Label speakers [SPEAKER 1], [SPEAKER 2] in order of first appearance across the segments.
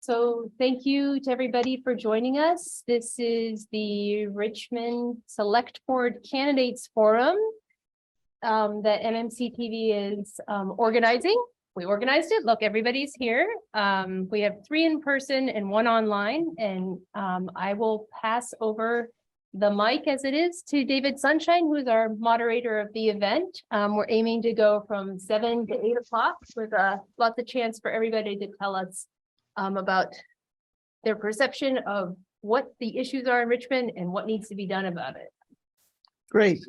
[SPEAKER 1] So thank you to everybody for joining us. This is the Richmond Select Board Candidates Forum that MMC TV is organizing. We organized it. Look, everybody's here. We have 3 in person and 1 online, and I will pass over the mic as it is to David Sunshine, who is our moderator of the event. We're aiming to go from 7 to 8 o'clock with lots of chance for everybody to tell us about their perception of what the issues are in Richmond and what needs to be done about it.
[SPEAKER 2] Great.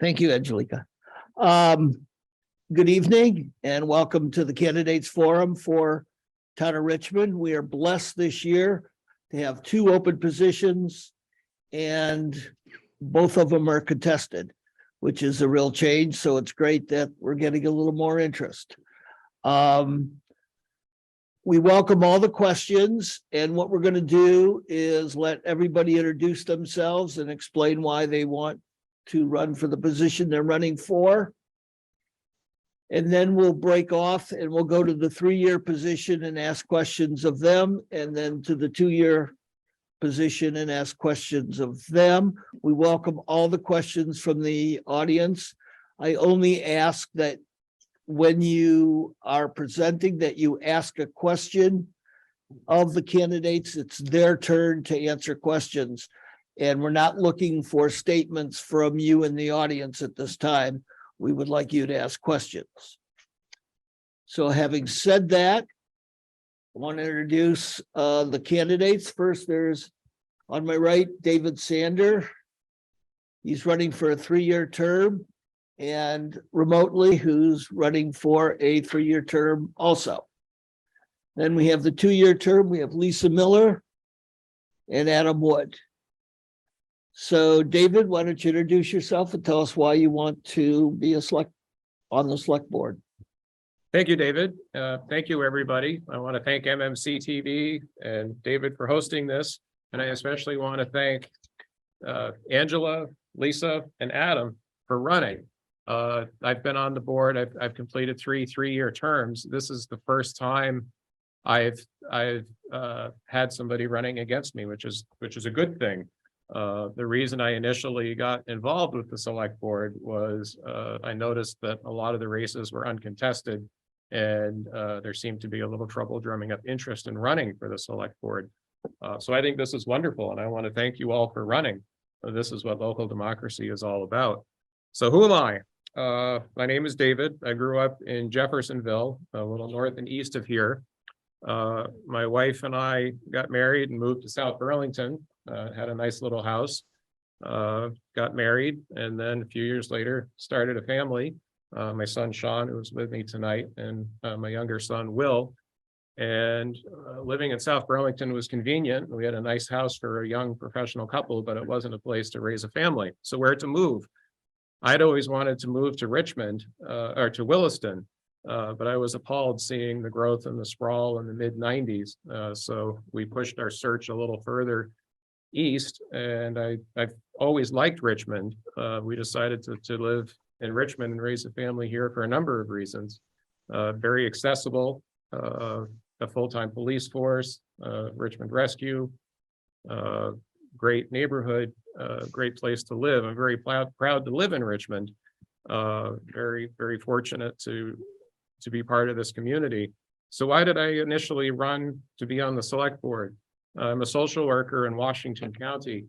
[SPEAKER 2] Thank you, Angelica. Good evening and welcome to the Candidates Forum for Town of Richmond. We are blessed this year to have 2 open positions and both of them are contested, which is a real change. So it's great that we're getting a little more interest. We welcome all the questions, and what we're going to do is let everybody introduce themselves and explain why they want to run for the position they're running for. And then we'll break off and we'll go to the 3-year position and ask questions of them, and then to the 2-year position and ask questions of them. We welcome all the questions from the audience. I only ask that when you are presenting that you ask a question of the candidates. It's their turn to answer questions. And we're not looking for statements from you in the audience at this time. We would like you to ask questions. So having said that, I want to introduce the candidates. First, there's on my right, David Sander. He's running for a 3-year term, and remotely, who's running for a 3-year term also. Then we have the 2-year term. We have Lisa Miller and Adam Wood. So David, why don't you introduce yourself and tell us why you want to be on the select board.
[SPEAKER 3] Thank you, David. Thank you, everybody. I want to thank MMC TV and David for hosting this. And I especially want to thank Angela, Lisa, and Adam for running. I've been on the board. I've completed 3 3-year terms. This is the first time I've had somebody running against me, which is a good thing. The reason I initially got involved with the select board was I noticed that a lot of the races were uncontested, and there seemed to be a little trouble drumming up interest in running for the select board. So I think this is wonderful, and I want to thank you all for running. This is what local democracy is all about. So who am I? My name is David. I grew up in Jeffersonville, a little north and east of here. My wife and I got married and moved to South Burlington, had a nice little house, got married, and then a few years later started a family. My son Sean, who is with me tonight, and my younger son Will. And living in South Burlington was convenient. We had a nice house for a young professional couple, but it wasn't a place to raise a family. So where to move? I'd always wanted to move to Richmond or to Williston, but I was appalled seeing the growth and the sprawl in the mid-90s. So we pushed our search a little further east, and I've always liked Richmond. We decided to live in Richmond and raise a family here for a number of reasons. Very accessible, a full-time police force, Richmond Rescue, great neighborhood, great place to live. I'm very proud to live in Richmond. Very, very fortunate to be part of this community. So why did I initially run to be on the select board? I'm a social worker in Washington County,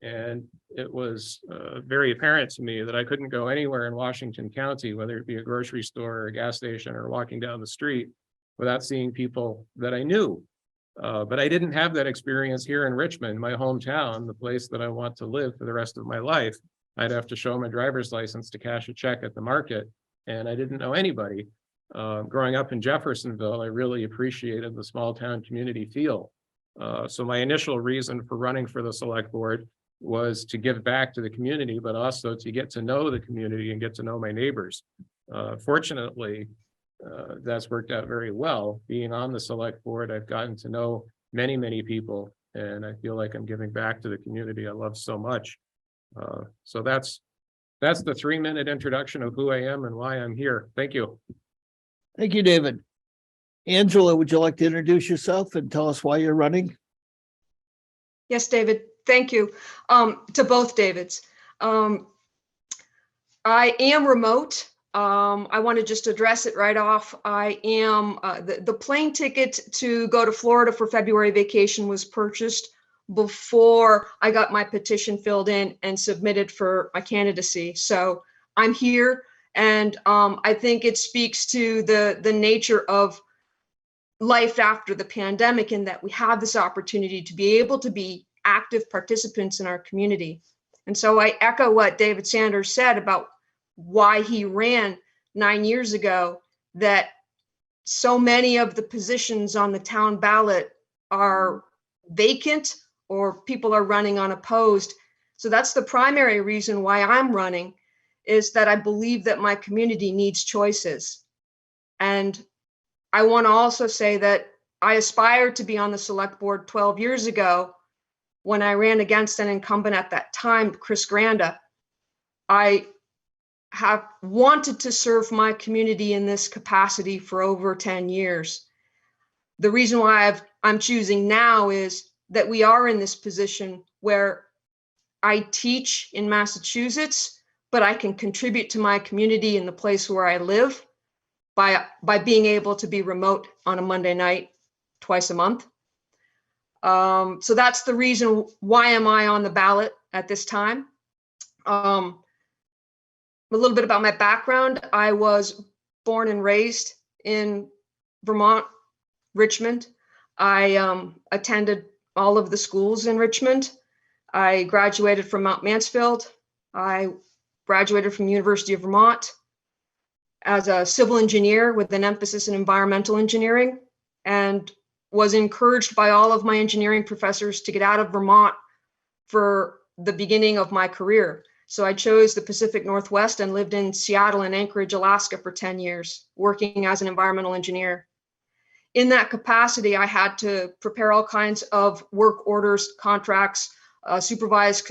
[SPEAKER 3] and it was very apparent to me that I couldn't go anywhere in Washington County, whether it be a grocery store or a gas station or walking down the street, without seeing people that I knew. But I didn't have that experience here in Richmond, my hometown, the place that I want to live for the rest of my life. I'd have to show my driver's license to cash a check at the market, and I didn't know anybody. Growing up in Jeffersonville, I really appreciated the small town community feel. So my initial reason for running for the select board was to give back to the community, but also to get to know the community and get to know my neighbors. Fortunately, that's worked out very well. Being on the select board, I've gotten to know many, many people, and I feel like I'm giving back to the community I love so much. So that's the 3-minute introduction of who I am and why I'm here. Thank you.
[SPEAKER 2] Thank you, David. Angela, would you like to introduce yourself and tell us why you're running?
[SPEAKER 4] Yes, David, thank you. To both Davids. I am remote. I want to just address it right off. I am, the plane ticket to go to Florida for February vacation was purchased before I got my petition filled in and submitted for my candidacy. So I'm here, and I think it speaks to the nature of life after the pandemic, in that we have this opportunity to be able to be active participants in our community. And so I echo what David Sanders said about why he ran 9 years ago, that so many of the positions on the town ballot are vacant or people are running unopposed. So that's the primary reason why I'm running, is that I believe that my community needs choices. And I want to also say that I aspired to be on the select board 12 years ago when I ran against an incumbent at that time, Chris Granda. I have wanted to serve my community in this capacity for over 10 years. The reason why I'm choosing now is that we are in this position where I teach in Massachusetts, but I can contribute to my community in the place where I live by being able to be remote on a Monday night, twice a month. So that's the reason why am I on the ballot at this time. A little bit about my background. I was born and raised in Vermont, Richmond. I attended all of the schools in Richmond. I graduated from Mount Mansfield. I graduated from the University of Vermont as a civil engineer with an emphasis in environmental engineering, and was encouraged by all of my engineering professors to get out of Vermont for the beginning of my career. So I chose the Pacific Northwest and lived in Seattle and Anchorage, Alaska for 10 years, working as an environmental engineer. In that capacity, I had to prepare all kinds of work orders, contracts, supervise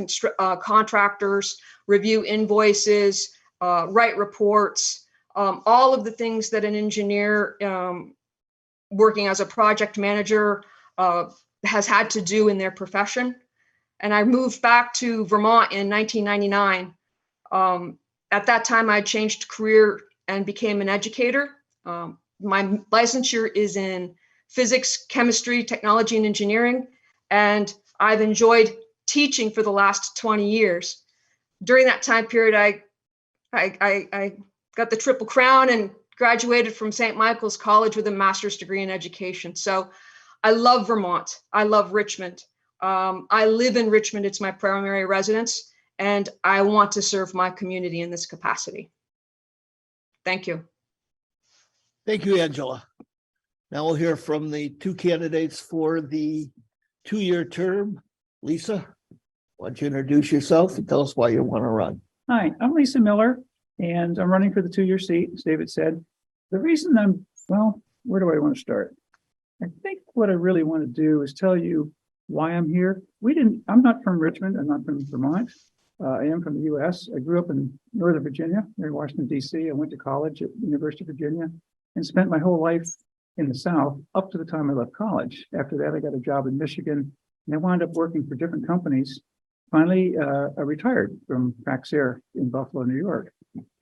[SPEAKER 4] contractors, review invoices, write reports, all of the things that an engineer working as a project manager has had to do in their profession. And I moved back to Vermont in 1999. At that time, I changed career and became an educator. My licensure is in physics, chemistry, technology, and engineering, and I've enjoyed teaching for the last 20 years. During that time period, I got the Triple Crown and graduated from St. Michael's College with a master's degree in education. So I love Vermont. I love Richmond. I live in Richmond. It's my primary residence, and I want to serve my community in this capacity. Thank you.
[SPEAKER 2] Thank you, Angela. Now we'll hear from the two candidates for the 2-year term. Lisa, why don't you introduce yourself and tell us why you want to run?
[SPEAKER 5] Hi, I'm Lisa Miller, and I'm running for the 2-year seat, as David said. The reason well, where do I want to start? I think what I really want to do is tell you why I'm here. I'm not from Richmond. I'm not from Vermont. I am from the US. I grew up in Northern Virginia, near Washington, DC. I went to college at the University of Virginia and spent my whole life in the South up to the time I left college. After that, I got a job in Michigan, and I wound up working for different companies. Finally, I retired from Praxair in Buffalo, New York.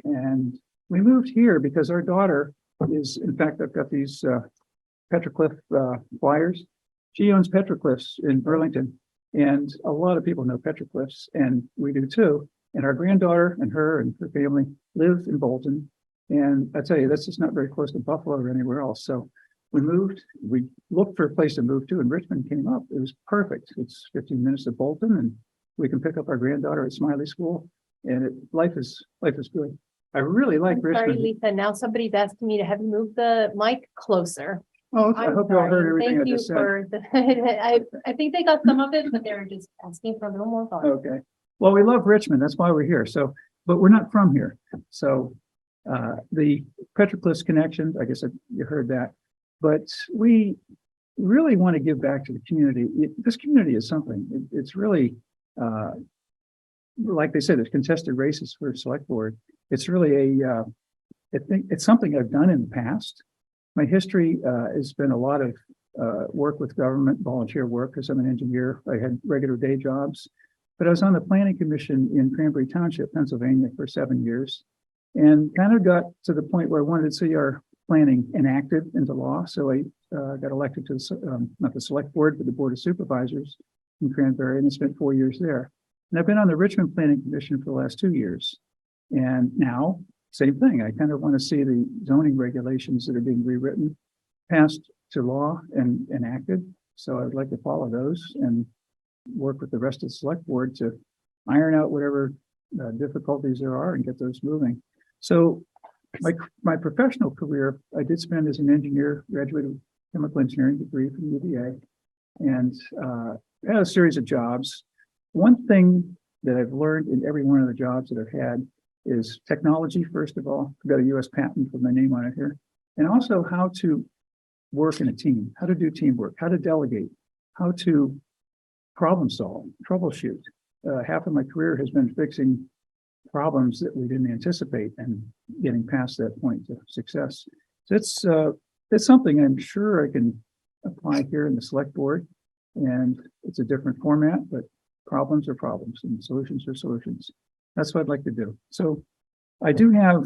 [SPEAKER 5] And we moved here because our daughter is, in fact, I've got these Petroglyph flyers. She owns Petroglyphs in Burlington, and a lot of people know Petroglyphs, and we do too. And our granddaughter and her family live in Bolton. And I tell you, that's just not very close to Buffalo or anywhere else. So we moved, we looked for a place to move to, and Richmond came up. It was perfect. It's 15 minutes to Bolton, and we can pick up our granddaughter at Smiley School, and life is good. I really like
[SPEAKER 1] I'm
[SPEAKER 5] Richmond.
[SPEAKER 1] sorry, Lisa. Now somebody's asking me to have you move the mic closer.
[SPEAKER 5] Oh, I
[SPEAKER 1] I'm
[SPEAKER 5] hope you all heard
[SPEAKER 1] sorry.
[SPEAKER 5] everything I
[SPEAKER 1] Thank you
[SPEAKER 5] just said.
[SPEAKER 1] for I think they got some of it, but they were just asking for a little more volume.
[SPEAKER 5] Okay. Well, we love Richmond. That's why we're here. So, but we're not from here. So the Petroglyphs connection, I guess you heard that, but we really want to give back to the community. This community is something. It's really, like they said, it's contested races for select board. It's really I think it's something I've done in the past. My history has been a lot of work with government, volunteer work, because I'm an engineer. I had regular day jobs, but I was on the planning commission in Cranberry Township, Pennsylvania for 7 years, and kind of got to the point where I wanted to see our planning enacted into law. So I got elected to not the select board, but the board of supervisors in Cranberry, and I spent 4 years there. And I've been on the Richmond Planning Commission for the last 2 years. And now, same thing. I kind of want to see the zoning regulations that are being rewritten passed to law and enacted. So I'd like to follow those and work with the rest of the select board to iron out whatever difficulties there are and get those moving. So my professional career, I did spend as an engineer, graduated with chemical engineering degree from UVA, and had a series of jobs. One thing that I've learned in every one of the jobs that I've had is technology, first of all. I've got a US patent with my name on it here. And also how to work in a team, how to do teamwork, how to delegate, how to problem solve, troubleshoot. Half of my career has been fixing problems that we didn't anticipate and getting past that point to success. So it's something I'm sure I can apply here in the select board. And it's a different format, but problems are problems and solutions are solutions. That's what I'd like to do. So I do have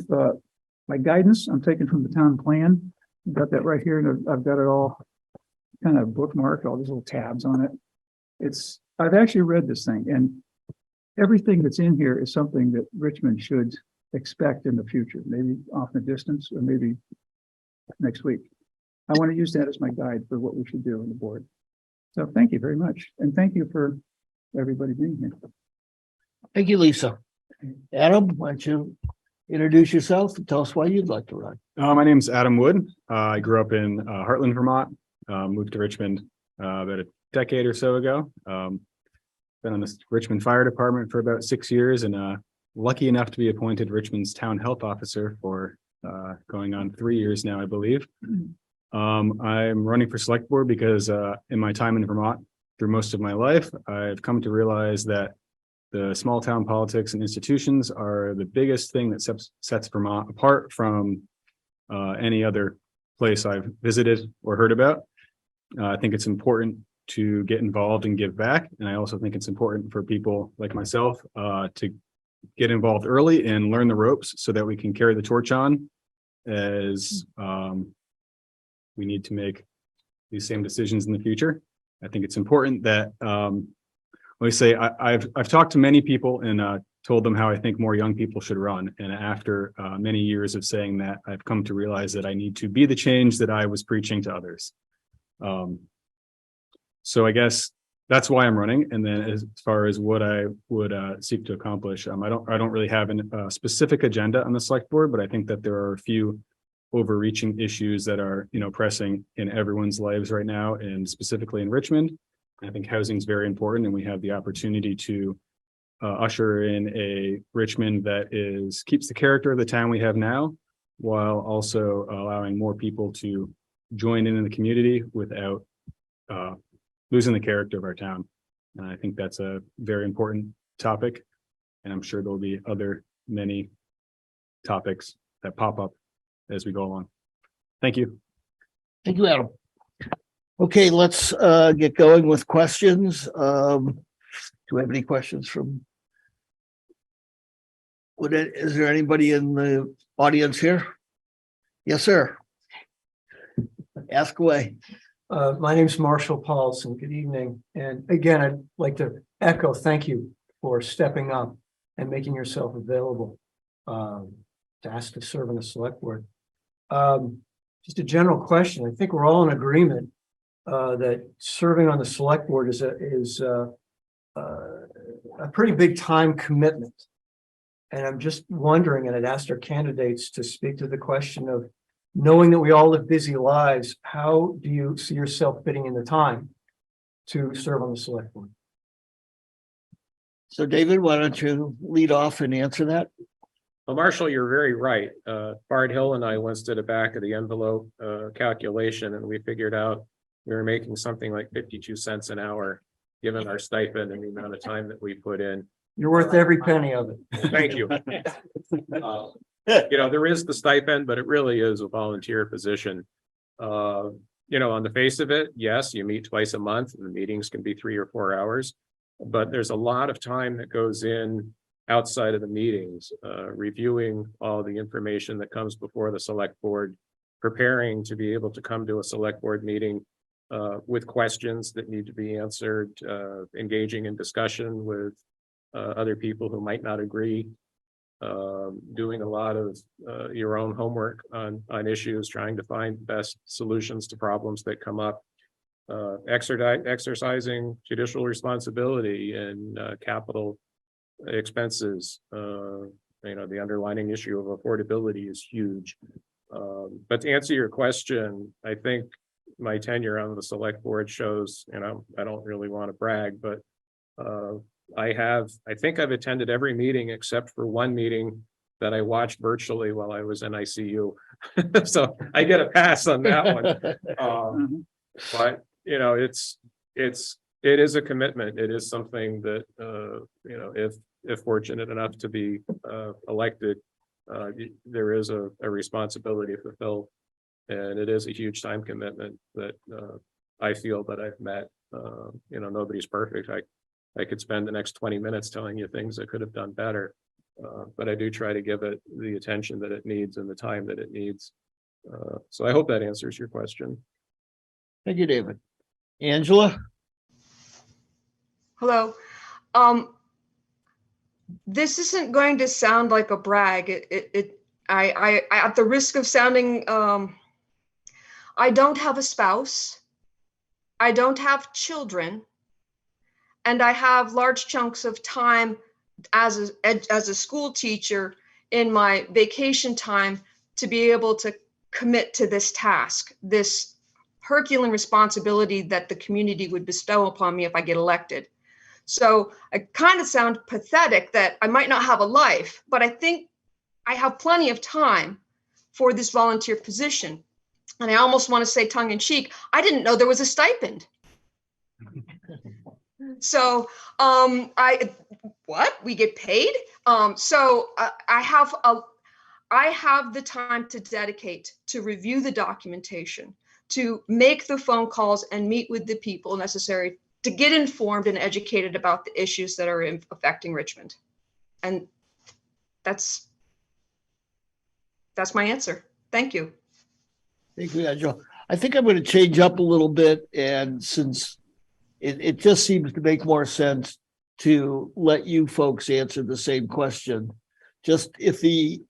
[SPEAKER 5] my guidance. I'm taking from the town plan. I've got that right here, and I've got it all kind of bookmarked, all these little tabs on it. I've actually read this thing, and everything that's in here is something that Richmond should expect in the future, maybe off in the distance, or maybe next week. I want to use that as my guide for what we should do on the board. So thank you very much. And thank you for everybody being here.
[SPEAKER 2] Thank you, Lisa. Adam, why don't you introduce yourself and tell us why you'd like to run?
[SPEAKER 6] My name's Adam Wood. I grew up in Heartland, Vermont, moved to Richmond about a decade or so ago. Been on the Richmond Fire Department for about 6 years, and lucky enough to be appointed Richmond's town health officer for going on 3 years now, I believe. I'm running for select board because in my time in Vermont, through most of my life, I've come to realize that the small town politics and institutions are the biggest thing that sets Vermont apart from any other place I've visited or heard about. I think it's important to get involved and give back. And I also think it's important for people like myself to get involved early and learn the ropes so that we can carry the torch on as we need to make these same decisions in the future. I think it's important that let me say I've talked to many people and told them how I think more young people should run. And after many years of saying that, I've come to realize that I need to be the change that I was preaching to others. So I guess that's why I'm running. And then as far as what I would seek to accomplish, I don't really have a specific agenda on the select board, but I think that there are a few overreaching issues that are, pressing in everyone's lives right now, and specifically in Richmond. I think housing is very important, and we have the opportunity to usher in a Richmond that keeps the character of the town we have now, while also allowing more people to join in the community without losing the character of our town. And I think that's a very important topic, and I'm sure there'll be many topics that pop up as we go along. Thank you.
[SPEAKER 2] Thank you, Adam. Okay, let's get going with questions. Do we have any questions from? Is there anybody in the audience here? Yes, sir. Ask away.
[SPEAKER 7] My name's Marshall Paulson. Good evening. And again, I'd like to echo thank you for stepping up and making yourself available to ask to serve on the select board. Just a general question. I think we're all in agreement that serving on the select board is a pretty big time commitment. And I'm just wondering, and I'd asked our candidates to speak to the question of, knowing that we all live busy lives, how do you see yourself fitting in the time to serve on the select board?
[SPEAKER 2] So David, why don't you lead off and answer that?
[SPEAKER 3] Well, Marshall, you're very right. Bard Hill and I once did a back of the envelope calculation, and we figured out we were making something like 52 cents an hour, given our stipend and the amount of time that we put in.
[SPEAKER 7] You're worth every penny of it.
[SPEAKER 3] Thank you. There is the stipend, but it really is a volunteer position. On the face of it, yes, you meet twice a month and the meetings can be 3 or 4 hours. But there's a lot of time that goes in outside of the meetings, reviewing all the information that comes before the select board, preparing to be able to come to a select board meeting with questions that need to be answered, engaging in discussion with other people who might not agree, doing a lot of your own homework on issues, trying to find best solutions to problems that come up, exercising judicial responsibility and capital expenses. The underlying issue of affordability is huge. But to answer your question, I think my tenure on the select board shows, I don't really want to brag, but I think I've attended every meeting except for one meeting that I watched virtually while I was in ICU. So I get a pass on that one. But it is a commitment. It is something that if fortunate enough to be elected, there is a responsibility to fulfill, and it is a huge time commitment that I feel that I've met. Nobody's perfect. I could spend the next 20 minutes telling you things I could have done better, but I do try to give it the attention that it needs and the time that it needs. So I hope that answers your question.
[SPEAKER 2] Thank you, David. Angela?
[SPEAKER 4] Hello. This isn't going to sound like a brag. I at the risk of sounding, I don't have a spouse. I don't have children. And I have large chunks of time as a school teacher in my vacation time to be able to commit to this task, this Herculean responsibility that the community would bestow upon me if I get elected. So I kind of sound pathetic that I might not have a life, but I think I have plenty of time for this volunteer position. And I almost want to say tongue in cheek, I didn't know there was a stipend. So we get paid? I have the time to dedicate to review the documentation, to make the phone calls and meet with the people necessary to get informed and educated about the issues that are affecting Richmond. And that's my answer. Thank you.
[SPEAKER 2] Thank you, Angela. I think I'm going to change up a little bit, and since it just seems to make more sense to let you folks answer the same question. Just if the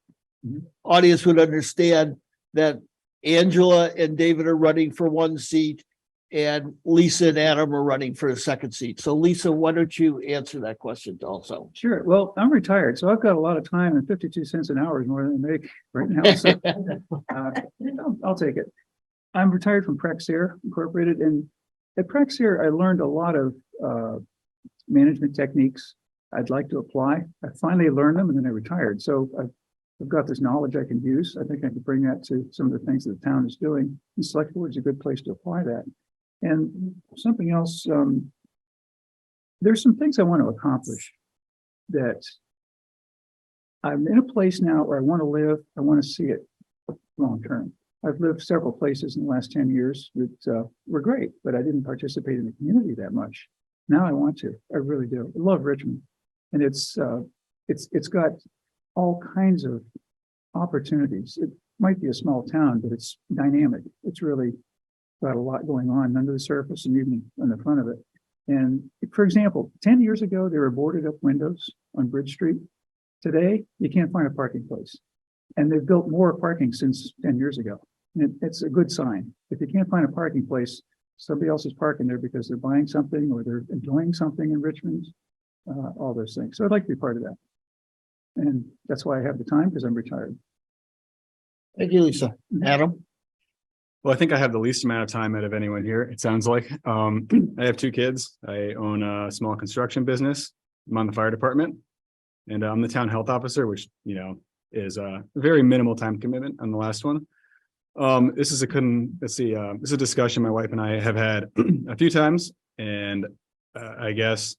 [SPEAKER 2] audience would understand that Angela and David are running for one seat and Lisa and Adam are running for a second seat. So Lisa, why don't you answer that question also?
[SPEAKER 5] Sure. Well, I'm retired, so I've got a lot of time, and 52 cents an hour is more than I make right now. So I'll take it. I'm retired from Praxair Incorporated, and at Praxair, I learned a lot of management techniques I'd like to apply. I finally learned them, and then I retired. So I've got this knowledge I can use. I think I can bring that to some of the things that the town is doing. And select board is a good place to apply that. And something else, there's some things I want to accomplish that I'm in a place now where I want to live. I want to see it long term. I've lived several places in the last 10 years that were great, but I didn't participate in the community that much. Now I want to. I really do. I love Richmond, and it's got all kinds of opportunities. It might be a small town, but it's dynamic. It's really got a lot going on under the surface and even on the front of it. And for example, 10 years ago, there were boarded up windows on Bridge Street. Today, you can't find a parking place. And they've built more parking since 10 years ago. And it's a good sign. If you can't find a parking place, somebody else is parking there because they're buying something or they're enjoying something in Richmond, all those things. So I'd like to be part of that. And that's why I have the time, because I'm retired.
[SPEAKER 2] Thank you, Lisa. Adam?
[SPEAKER 6] Well, I think I have the least amount of time out of anyone here, it sounds like. I have 2 kids. I own a small construction business. I'm on the fire department, and I'm the town health officer, which, is a very minimal time commitment on the last one. This is a discussion my wife and I have had a few times. And I guess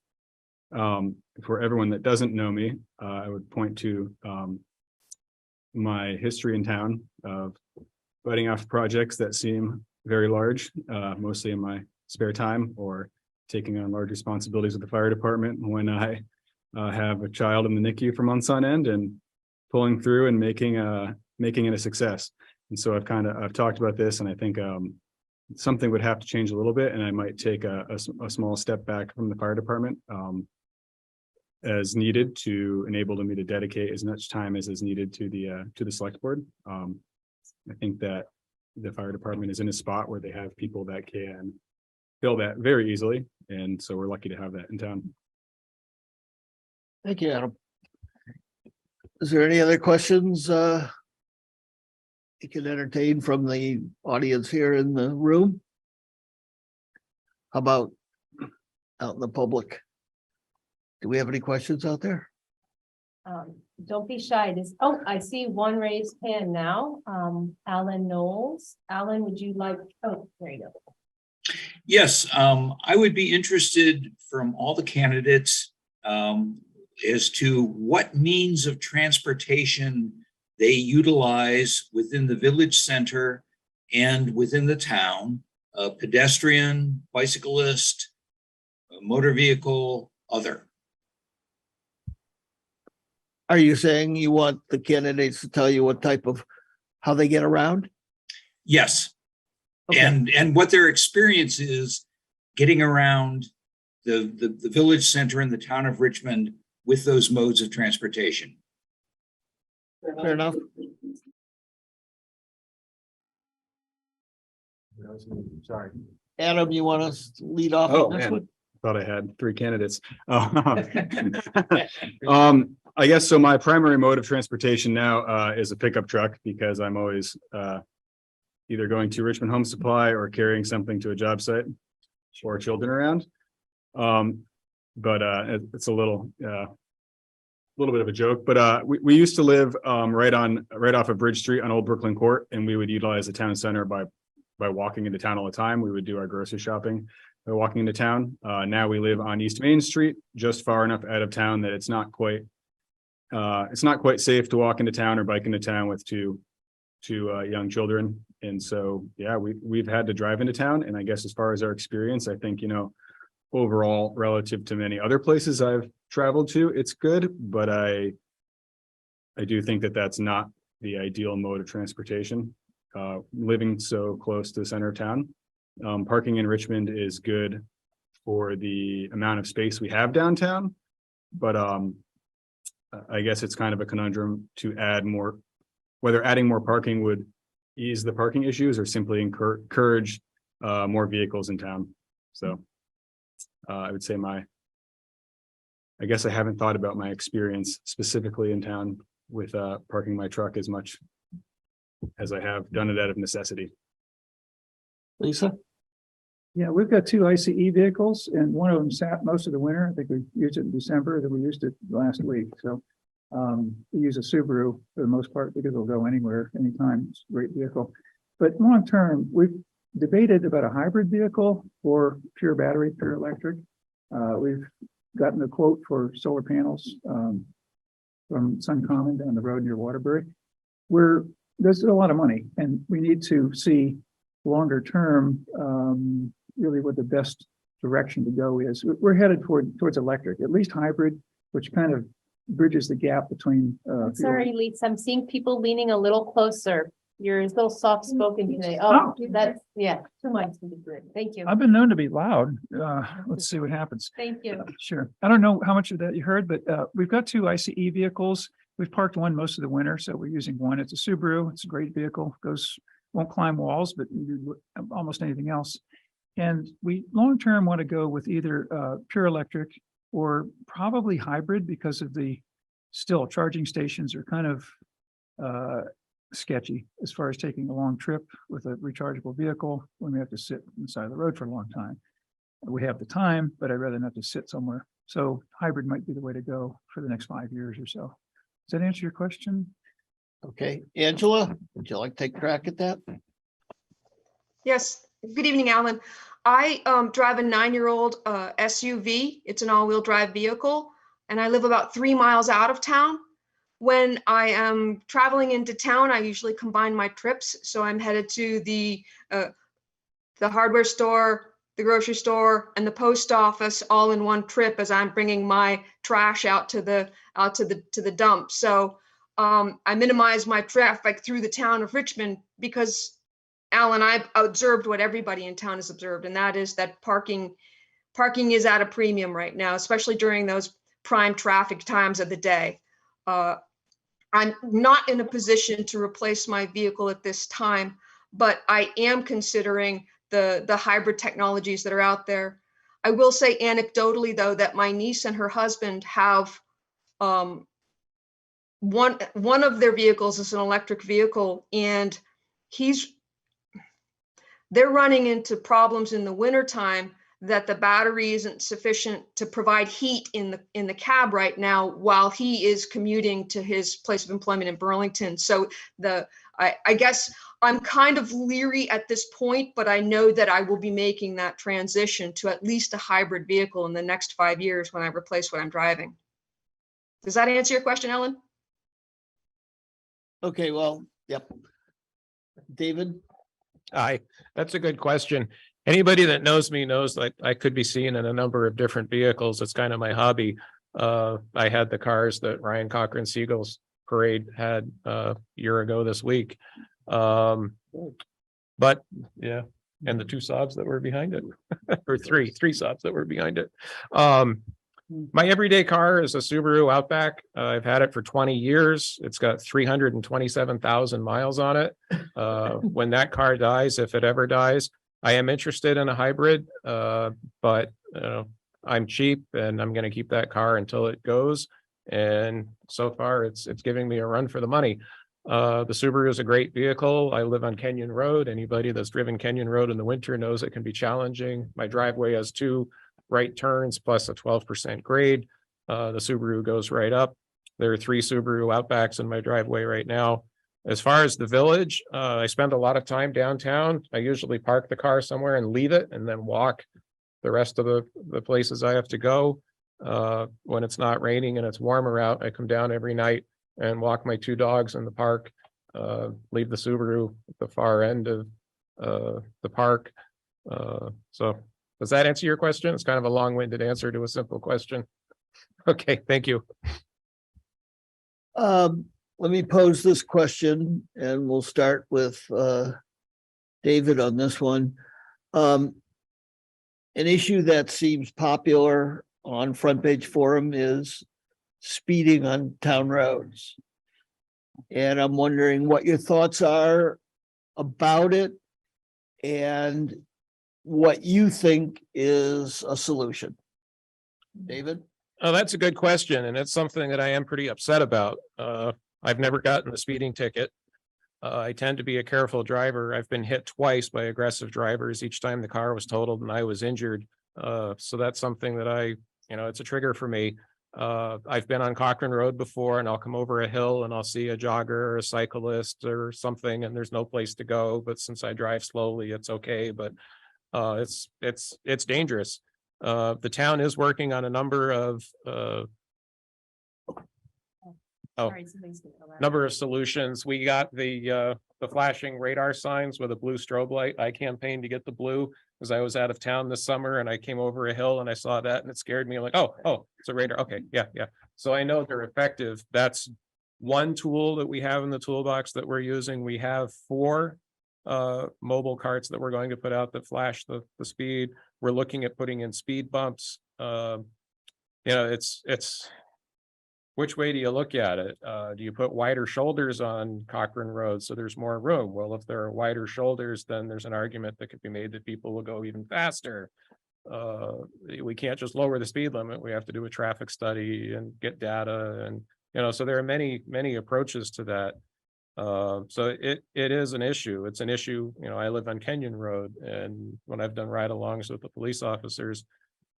[SPEAKER 6] for everyone that doesn't know me, I would point to my history in town of biting off projects that seem very large, mostly in my spare time, or taking on large responsibilities with the fire department when I have a child in the NICU for months on end, and pulling through and making it a success. And so I've talked about this, and I think something would have to change a little bit, and I might take a small step back from the fire department as needed to enable me to dedicate as much time as is needed to the select board. I think that the fire department is in a spot where they have people that can fill that very easily, and so we're lucky to have that in town.
[SPEAKER 2] Thank you, Adam. Is there any other questions you can entertain from the audience here in the room? How about out in the public? Do we have any questions out there?
[SPEAKER 1] Don't be shy. I see one raised hand now. Alan Knowles. Alan, would you like, there you go.
[SPEAKER 8] Yes, I would be interested from all the candidates as to what means of transportation they utilize within the village center and within the town, pedestrian, bicyclist, motor vehicle, other.
[SPEAKER 2] Are you saying you want the candidates to tell you what type of, how they get around?
[SPEAKER 8] Yes.
[SPEAKER 2] Okay.
[SPEAKER 8] And what their experience is getting around the village center in the town of Richmond with those modes of transportation.
[SPEAKER 2] Fair enough.
[SPEAKER 7] Sorry.
[SPEAKER 2] Adam, you want us to lead off
[SPEAKER 6] Oh,
[SPEAKER 2] on this
[SPEAKER 6] man.
[SPEAKER 2] one?
[SPEAKER 6] Thought I had 3 candidates. I guess so. My primary mode of transportation now is a pickup truck, because I'm always either going to Richmond Home Supply or carrying something to a job site or children around. But it's a little bit of a joke. But we used to live right off of Bridge Street on Old Brooklyn Court, and we would utilize the town center by walking into town all the time. We would do our grocery shopping by walking into town. Now we live on East Main Street, just far enough out of town that it's not quite safe to walk into town or bike into town with two young children. And so, yeah, we've had to drive into town. And I guess as far as our experience, I think, overall, relative to many other places I've traveled to, it's good, but I do think that that's not the ideal mode of transportation. Living so close to the center of town, parking in Richmond is good for the amount of space we have downtown, but I guess it's kind of a conundrum to add more, whether adding more parking would ease the parking issues or simply encourage more vehicles in town. So I would say I guess I haven't thought about my experience specifically in town with parking my truck as much as I have done it out of necessity.
[SPEAKER 2] Lisa?
[SPEAKER 5] Yeah, we've got 2 ICE vehicles, and one of them sat most of the winter. I think we used it in December, then we used it last week. So we use a Subaru for the most part because it'll go anywhere, anytime. It's a great vehicle. But long term, we've debated about a hybrid vehicle or pure battery, pure electric. We've gotten a quote for solar panels from Suncommon down the road near Waterbury. There's a lot of money, and we need to see longer term really what the best direction to go is. We're headed towards electric, at least hybrid, which kind of bridges the gap between
[SPEAKER 1] Sorry, Lisa, I'm seeing people leaning a little closer. You're a little soft spoken today. Oh, that's, yeah, too much to be good. Thank you.
[SPEAKER 5] I've been known to be loud. Let's see what happens.
[SPEAKER 1] Thank you.
[SPEAKER 5] Sure. I don't know how much of that you heard, but we've got 2 ICE vehicles. We've parked one most of the winter, so we're using one. It's a Subaru. It's a great vehicle. Won't climb walls, but you do almost anything else. And we long-term want to go with either pure electric or probably hybrid, because of the still charging stations are kind of sketchy as far as taking a long trip with a rechargeable vehicle when we have to sit on the side of the road for a long time. We have the time, but I'd rather not to sit somewhere. So hybrid might be the way to go for the next 5 years or so. Does that answer your question?
[SPEAKER 2] Okay, Angela, would you like to take a crack at that?
[SPEAKER 4] Yes. Good evening, Alan. I drive a 9-year-old SUV. It's an all-wheel drive vehicle, and I live about 3 miles out of town. when I am traveling into town, I usually combine my trips. So I'm headed to the hardware store, the grocery store, and the post office all in one trip as I'm bringing my trash out to the dump. So I minimize my traffic through the town of Richmond because, Alan, I've observed what everybody in town has observed, and that is that parking is at a premium right now, especially during those prime traffic times of the day. I'm not in a position to replace my vehicle at this time, but I am considering the hybrid technologies that are out there. I will say anecdotally, though, that my niece and her husband have one of their vehicles is an electric vehicle, and they're running into problems in the wintertime that the battery isn't sufficient to provide heat in the cab right now while he is commuting to his place of employment in Burlington. So I guess I'm kind of leery at this point, but I know that I will be making that transition to at least a hybrid vehicle in the next 5 years when I replace what I'm driving. Does that answer your question, Ellen?
[SPEAKER 2] Okay, well, yep. David?
[SPEAKER 3] Aye, that's a good question. Anybody that knows me knows that I could be seen in a number of different vehicles. It's kind of my hobby. I had the cars that Ryan Cochran Siegel's parade had a year ago this week. But yeah, and the two Saabs that were behind it, or three Saabs that were behind it. My everyday car is a Subaru Outback. I've had it for 20 years. It's got 327,000 miles on it. When that car dies, if it ever dies, I am interested in a hybrid, but I'm cheap and I'm going to keep that car until it goes. And so far, it's giving me a run for the money. The Subaru is a great vehicle. I live on Kenyon Road. Anybody that's driven Kenyon Road in the winter knows it can be challenging. My driveway has 2 right turns plus a 12% grade. The Subaru goes right up. There are 3 Subaru Outbacks in my driveway right now. As far as the village, I spend a lot of time downtown. I usually park the car somewhere and leave it and then walk the rest of the places I have to go. When it's not raining and it's warmer out, I come down every night and walk my 2 dogs in the park, leave the Subaru at the far end of the park. So does that answer your question? It's kind of a long-winded answer to a simple question. Okay, thank you.
[SPEAKER 2] Let me pose this question and we'll start with David on this one. An issue that seems popular on Front Page Forum is speeding on town roads. And I'm wondering what your thoughts are about it and what you think is a solution. David?
[SPEAKER 3] Oh, that's a good question. And it's something that I am pretty upset about. I've never gotten a speeding ticket. I tend to be a careful driver. I've been hit twice by aggressive drivers each time the car was totaled and I was injured. So that's something that it's a trigger for me. I've been on Cochran Road before and I'll come over a hill and I'll see a jogger or a cyclist or something and there's no place to go. But since I drive slowly, it's okay. But it's dangerous. The town is working on a number of solutions. We got the flashing radar signs with a blue strobe light. I campaigned to get the blue because I was out of town this summer and I came over a hill and I saw that and it scared me. I'm like, oh, it's a radar. Okay, yeah. So I know they're effective. That's one tool that we have in the toolbox that we're using. We have 4 mobile carts that we're going to put out that flash the speed. We're looking at putting in speed bumps. It's which way do you look at it? Do you put wider shoulders on Cochran Road so there's more room? Well, if there are wider shoulders, then there's an argument that could be made that people will go even faster. We can't just lower the speed limit. We have to do a traffic study and get data, and so there are many approaches to that. So it is an issue. It's an issue. I live on Kenyon Road, and when I've done ride-alongs with the police officers,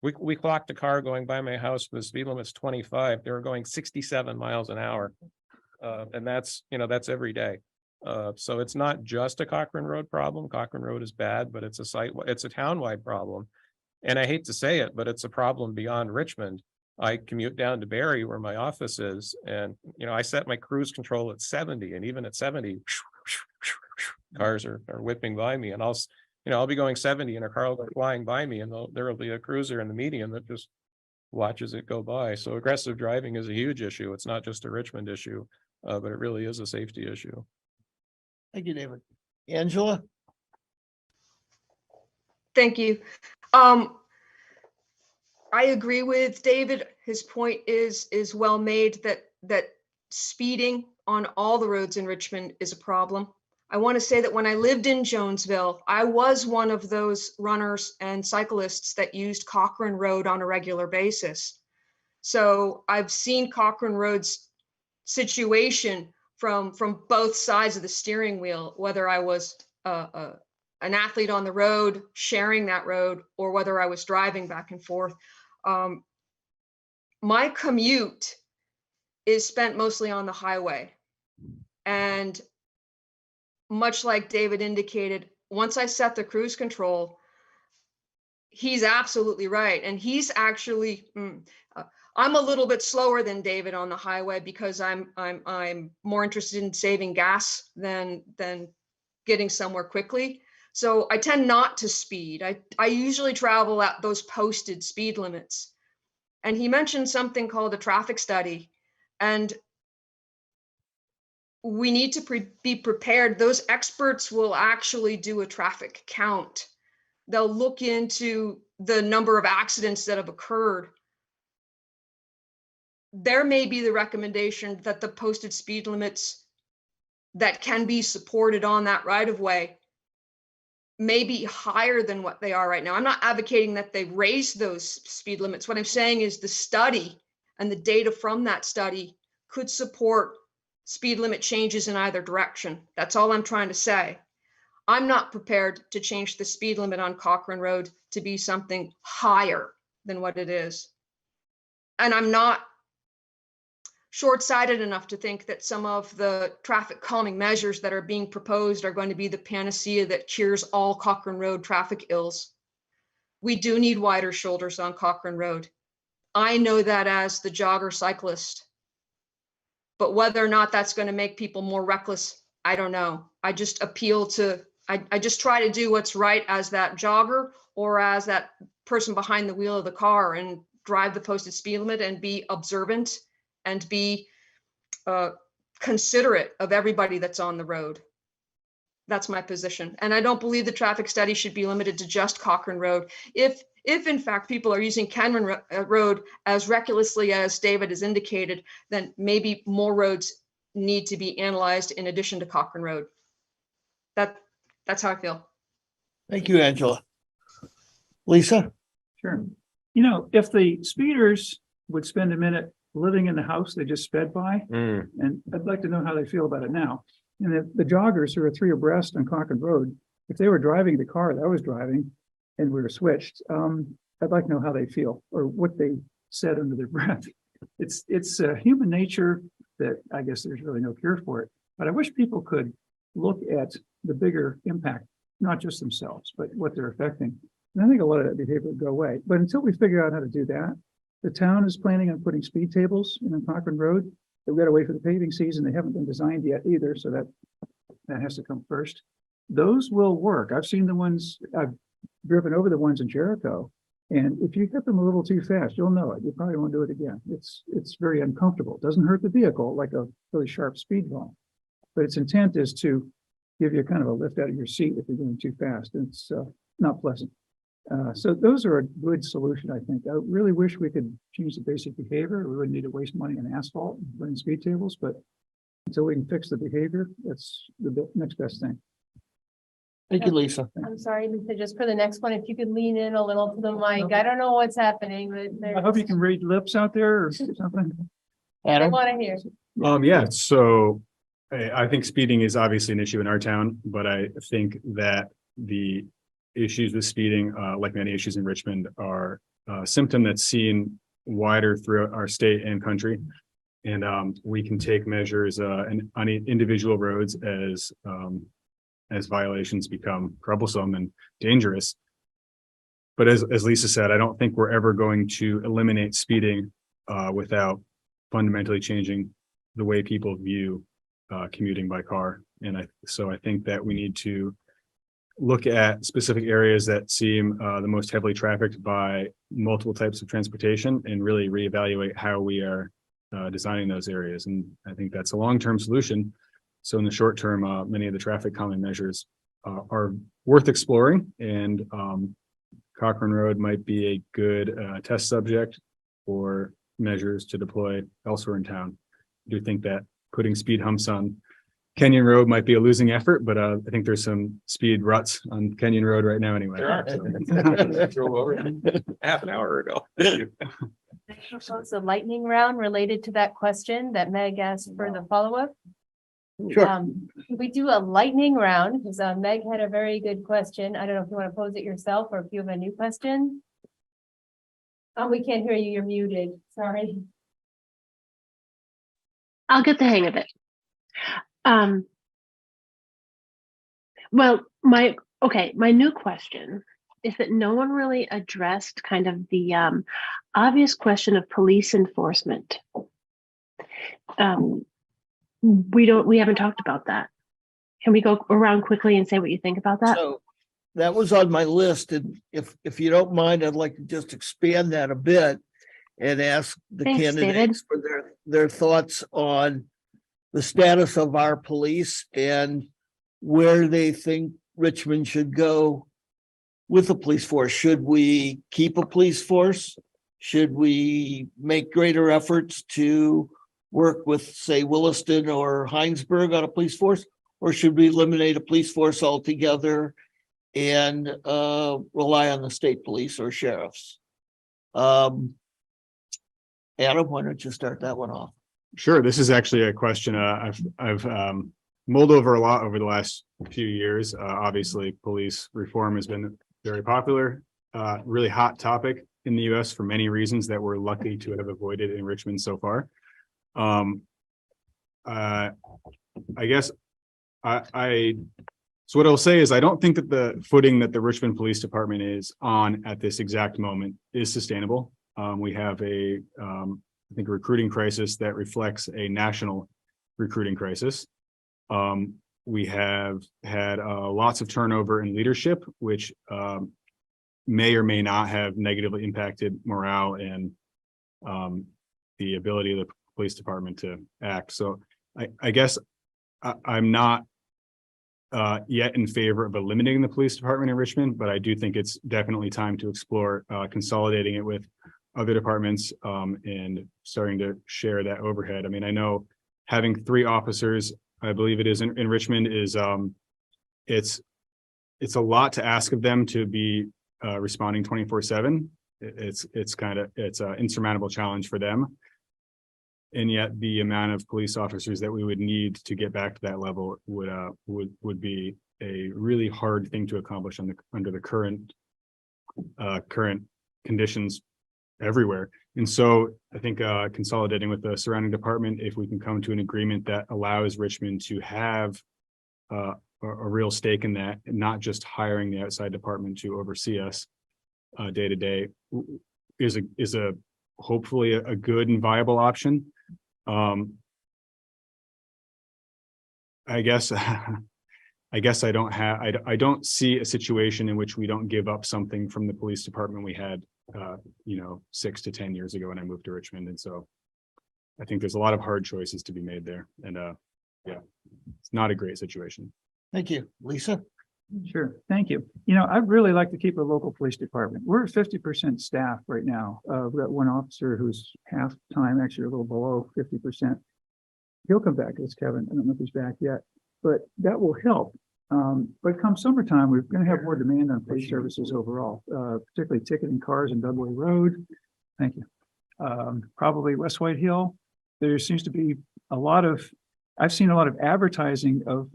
[SPEAKER 3] we clocked a car going by my house with the speed limit's 25. They were going 67 miles an hour, and that's every day. So it's not just a Cochran Road problem. Cochran Road is bad, but it's a townwide problem. And I hate to say it, but it's a problem beyond Richmond. I commute down to Barrie where my office is, and, I set my cruise control at 70, and even at 70, cars are whipping by me, and I'll be going 70 and a car will go flying by me, and there will be a cruiser in the median that just watches it go by. So aggressive driving is a huge issue. It's not just a Richmond issue, but it really is a safety issue.
[SPEAKER 2] Thank you, David. Angela?
[SPEAKER 4] Thank you. I agree with David. His point is well made that speeding on all the roads in Richmond is a problem. I want to say that when I lived in Jonesville, I was one of those runners and cyclists that used Cochrane Road on a regular basis. So I've seen Cochrane Road's situation from both sides of the steering wheel, whether I was an athlete on the road, sharing that road, or whether I was driving back and forth. My commute is spent mostly on the highway. And much like David indicated, once I set the cruise control, he's absolutely right. And he's actually, I'm a little bit slower than David on the highway because I'm more interested in saving gas than getting somewhere quickly. So I tend not to speed. I usually travel at those posted speed limits. And he mentioned something called a traffic study. And we need to be prepared. Those experts will actually do a traffic count. They'll look into the number of accidents that have occurred. There may be the recommendation that the posted speed limits that can be supported on that right of way may be higher than what they are right now. I'm not advocating that they raise those speed limits. What I'm saying is the study and the data from that study could support speed limit changes in either direction. That's all I'm trying to say. I'm not prepared to change the speed limit on Cochrane Road to be something higher than what it is. And I'm not short-sighted enough to think that some of the traffic calming measures that are being proposed are going to be the panacea that cures all Cochrane Road traffic ills. We do need wider shoulders on Cochrane Road. I know that as the jogger cyclist. But whether or not that's going to make people more reckless, I don't know. I just appeal to, I just try to do what's right as that jogger or as that person behind the wheel of the car and drive the posted speed limit and be observant and be considerate of everybody that's on the road. That's my position. And I don't believe the traffic study should be limited to just Cochrane Road. If in fact people are using Cameron Road as recklessly as David has indicated, then maybe more roads need to be analyzed in addition to Cochrane Road. That's how I feel.
[SPEAKER 2] Thank you, Angela. Lisa?
[SPEAKER 5] Sure. If the speeders would spend a minute living in the house they just sped by, and I'd like to know how they feel about it now. And the joggers who are 3 abreast on Cochrane Road, if they were driving the car that I was driving and we were switched, I'd like to know how they feel or what they said under their breath. It's human nature that I guess there's really no cure for it. But I wish people could look at the bigger impact, not just themselves, but what they're affecting. And I think a lot of that behavior would go away. But until we figure out how to do that, the town is planning on putting speed tables in Cochrane Road. They've got to wait for the paving season. They haven't been designed yet either, so that has to come first. Those will work. I've seen the ones, I've driven over the ones in Jericho, and if you hit them a little too fast, you'll know it. You probably won't do it again. It's very uncomfortable. It doesn't hurt the vehicle like a really sharp speed bump, but its intent is to give you kind of a lift out of your seat if you're going too fast. It's not pleasant. So those are a good solution, I think. I really wish we could change the basic behavior. We wouldn't need to waste money on asphalt and putting speed tables, but until we can fix the behavior, that's the next best thing.
[SPEAKER 2] Thank you, Lisa.
[SPEAKER 1] I'm sorry, Lisa, just for the next one, if you could lean in a little to the mic. I don't know what's happening, but
[SPEAKER 5] I hope you can read lips out there or something.
[SPEAKER 1] I
[SPEAKER 2] Adam?
[SPEAKER 1] want to hear.
[SPEAKER 6] Yeah, so I think speeding is obviously an issue in our town, but I think that the issues with speeding, like many issues in Richmond, are a symptom that's seen wider throughout our state and country. And we can take measures on individual roads as violations become troublesome and dangerous. But as Lisa said, I don't think we're ever going to eliminate speeding without fundamentally changing the way people view commuting by car. And I think that we need to look at specific areas that seem the most heavily trafficked by multiple types of transportation and really reevaluate how we are designing those areas. And I think that's a long-term solution. So in the short term, many of the traffic calming measures are worth exploring, and Cochrane Road might be a good test subject for measures to deploy elsewhere in town. I do think that putting speed humps on Kenyon Road might be a losing effort, but I think there's some speed ruts on Kenyon Road right now anyway.
[SPEAKER 3] There are. Drove over half an hour ago.
[SPEAKER 1] Propose a lightning round related to that question that Meg asked for the follow-up.
[SPEAKER 2] Sure.
[SPEAKER 1] We do a lightning round because Meg had a very good question. I don't know if you want to pose it yourself or if you have a new question. We can't hear you. You're muted. Sorry.
[SPEAKER 9] I'll get the hang of it. Well, my new question is that no one really addressed kind of the obvious question of police enforcement. We haven't talked about that. Can we go around quickly and say what you think about that?
[SPEAKER 2] So that was on my list, and if you don't mind, I'd like to just expand that a bit and ask the
[SPEAKER 9] Thanks,
[SPEAKER 2] candidates for their thoughts on the status of our police and where they think Richmond should go with the police force. Should we keep a police force? Should we make greater efforts to work with, say, Williston or Heinsberg on a police force? Or should we eliminate a police force altogether and rely on the state police or sheriffs? Adam, why don't you start that one off?
[SPEAKER 6] Sure. This is actually a question I've mulled over a lot over the last few years. Obviously, police reform has been very popular, really hot topic in the US for many reasons that we're lucky to have avoided in Richmond so far. I guess so what I'll say is I don't think that the footing that the Richmond Police Department is on at this exact moment is sustainable. We have I think a recruiting crisis that reflects a national recruiting crisis. We have had lots of turnover in leadership, which may or may not have negatively impacted morale and the ability of the police department to act. So I guess I'm not yet in favor of eliminating the police department in Richmond, but I do think it's definitely time to explore consolidating it with other departments and starting to share that overhead. I mean, I know having 3 officers, I believe it is in Richmond, is it's a lot to ask of them to be responding 24/7. It's an insurmountable challenge for them. And yet the amount of police officers that we would need to get back to that level would be a really hard thing to accomplish under the current conditions everywhere. And so I think consolidating with the surrounding department, if we can come to an agreement that allows Richmond to have a real stake in that, and not just hiring the outside department to oversee us day to day, is a hopefully a good and viable option. I guess I don't see a situation in which we don't give up something from the police department we had 6 to 10 years ago when I moved to Richmond. And so I think there's a lot of hard choices to be made there. And yeah, it's not a great situation.
[SPEAKER 2] Thank you. Lisa?
[SPEAKER 5] Sure, thank you. I'd really like to keep a local police department. We're at 50% staff right now. We've got one officer who's half-time, actually a little below 50%. He'll come back, it's Kevin. I don't know if he's back yet, but that will help. But come summertime, we're going to have more demand on police services overall, particularly ticketing cars in Dudley Road. Thank you. Probably West White Hill. There seems to be I've seen a lot of advertising of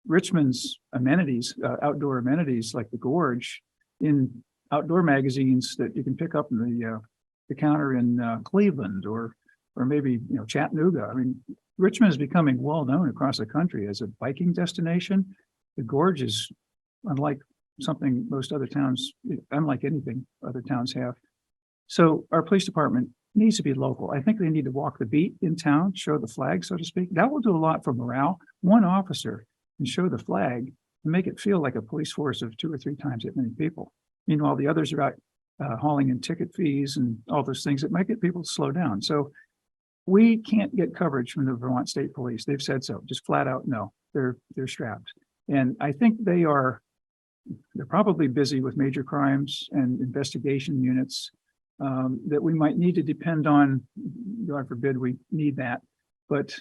[SPEAKER 5] Richmond's amenities, outdoor amenities like the Gorge, in outdoor magazines that you can pick up in the counter in Cleveland or maybe Chattanooga. I mean, Richmond is becoming well known across the country as a biking destination. The Gorge is unlike anything other towns have. So our police department needs to be local. I think they need to walk the beat in town, show the flag, so to speak. That will do a lot for morale. One officer can show the flag and make it feel like a police force of 2 or 3 times that many people. Meanwhile, the others are out hauling in ticket fees and all those things that might get people to slow down. So we can't get coverage from the Vermont State Police. They've said so, just flat out no. They're strapped. And I think they're probably busy with major crimes and investigation units that we might need to depend on. God forbid we need that, but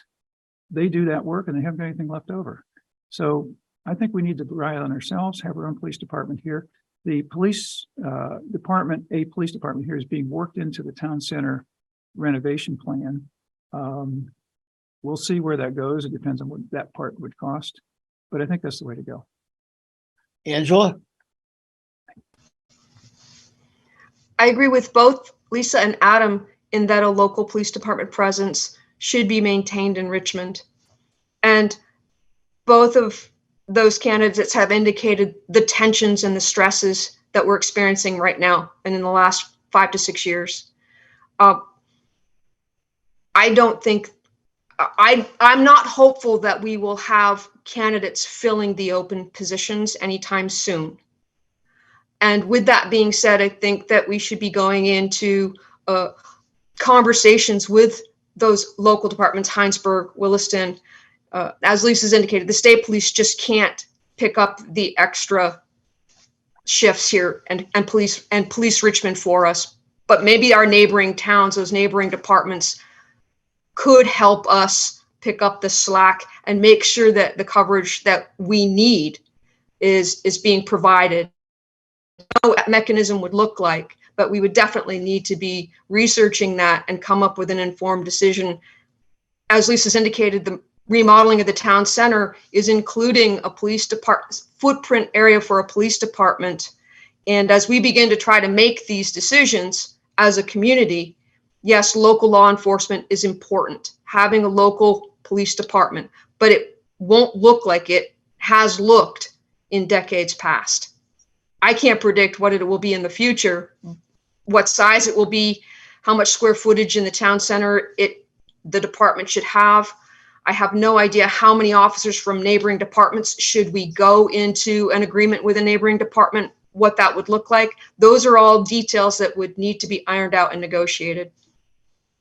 [SPEAKER 5] they do that work and they haven't got anything left over. So I think we need to rely on ourselves, have our own police department here. The police department here is being worked into the town center renovation plan. We'll see where that goes. It depends on what that part would cost, but I think that's the way to go.
[SPEAKER 2] Angela?
[SPEAKER 4] I agree with both Lisa and Adam in that a local police department presence should be maintained in Richmond. And both of those candidates have indicated the tensions and the stresses that we're experiencing right now and in the last 5 to 6 years. I don't think, I'm not hopeful that we will have candidates filling the open positions anytime soon. And with that being said, I think that we should be going into conversations with those local departments, Heinsberg, Williston. As Lisa's indicated, the state police just can't pick up the extra shifts here and police Richmond for us. But maybe our neighboring towns, those neighboring departments, could help us pick up the slack and make sure that the coverage that we need is being provided. I don't know what that mechanism would look like, but we would definitely need to be researching that and come up with an informed decision. As Lisa's indicated, the remodeling of the town center is including a police department footprint area for a police department. And as we begin to try to make these decisions as a community, yes, local law enforcement is important, having a local police department, but it won't look like it has looked in decades past. I can't predict what it will be in the future, what size it will be, how much square footage in the town center the department should have. I have no idea how many officers from neighboring departments should we go into an agreement with a neighboring department, what that would look like. Those are all details that would need to be ironed out and negotiated.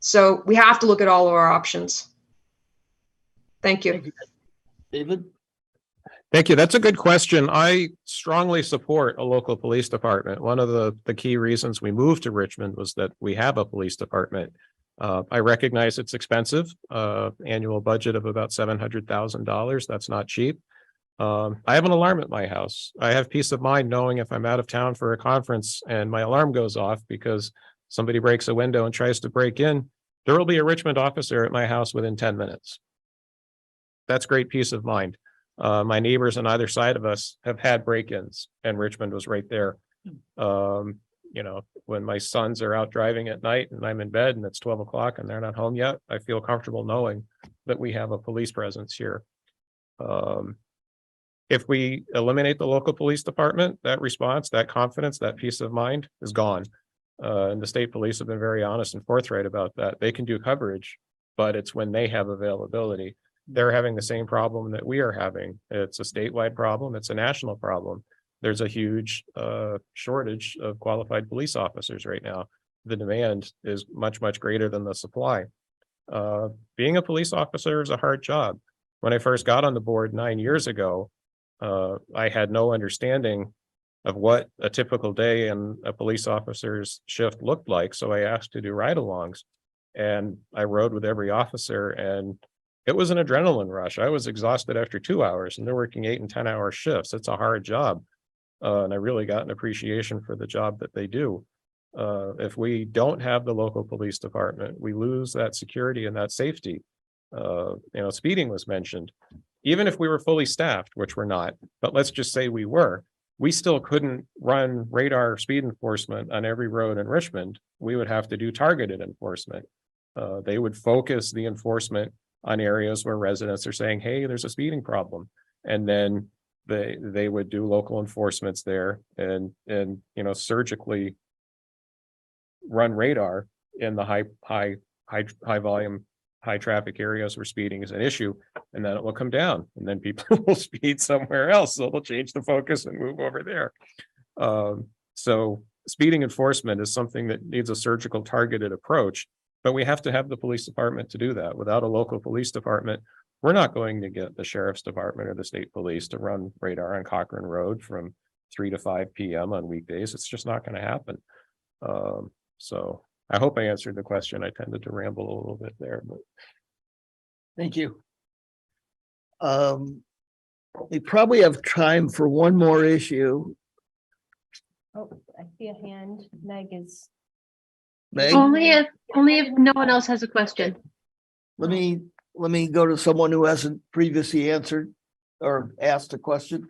[SPEAKER 4] So we have to look at all of our options. Thank you.
[SPEAKER 2] David?
[SPEAKER 3] Thank you. That's a good question. I strongly support a local police department. One of the key reasons we moved to Richmond was that we have a police department. I recognize it's expensive, annual budget of about $700,000. That's not cheap. I have an alarm at my house. I have peace of mind knowing if I'm out of town for a conference and my alarm goes off because somebody breaks a window and tries to break in, there will be a Richmond officer at my house within 10 minutes. That's great peace of mind. My neighbors on either side of us have had break-ins and Richmond was right there. When my sons are out driving at night and I'm in bed and it's 12 o'clock and they're not home yet, I feel comfortable knowing that we have a police presence here. If we eliminate the local police department, that response, that confidence, that peace of mind is gone. And the state police have been very honest and forthright about that. They can do coverage, but it's when they have availability. They're having the same problem that we are having. It's a statewide problem. It's a national problem. There's a huge shortage of qualified police officers right now. The demand is much, much greater than the supply. Being a police officer is a hard job. When I first got on the board 9 years ago, I had no understanding of what a typical day in a police officer's shift looked like. So I asked to do ride-alongs and I rode with every officer and it was an adrenaline rush. I was exhausted after 2 hours and they're working 8 and 10-hour shifts. It's a hard job. And I really got an appreciation for the job that they do. If we don't have the local police department, we lose that security and that safety. Speeding was mentioned. Even if we were fully staffed, which we're not, but let's just say we were, we still couldn't run radar speed enforcement on every road in Richmond. We would have to do targeted enforcement. They would focus the enforcement on areas where residents are saying, hey, there's a speeding problem. And then they would do local enforcements there and surgically run radar in the high volume, high traffic areas where speeding is an issue, and then it will come down, and then people will speed somewhere else. So they'll change the focus and move over there. So speeding enforcement is something that needs a surgical targeted approach, but we have to have the police department to do that. Without a local police department, we're not going to get the sheriff's department or the state police to run radar on Cochrane Road from 3 to 5 p.m. on weekdays. It's just not going to happen. So I hope I answered the question. I tended to ramble a little bit there, but
[SPEAKER 2] Thank you. We probably have time for one more issue.
[SPEAKER 1] Oh, I see a hand. Meg is.
[SPEAKER 2] Meg,
[SPEAKER 9] Only if no one else has a question.
[SPEAKER 2] let me go to someone who hasn't previously answered or asked a question.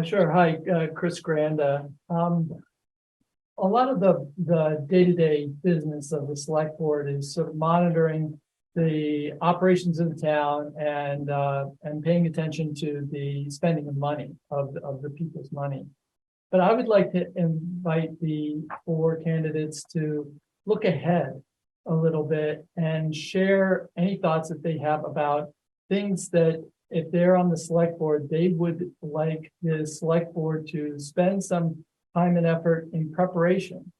[SPEAKER 10] Sure. Hi, Chris Granda. A lot of the day-to-day business of the select board is sort of monitoring the operations of the town and paying attention to the spending of money, of the people's money. But I would like to invite the 4 candidates to look ahead a little bit and share any thoughts that they have about things that, if they're on the select board, they would like the select board to spend some time and effort in preparation.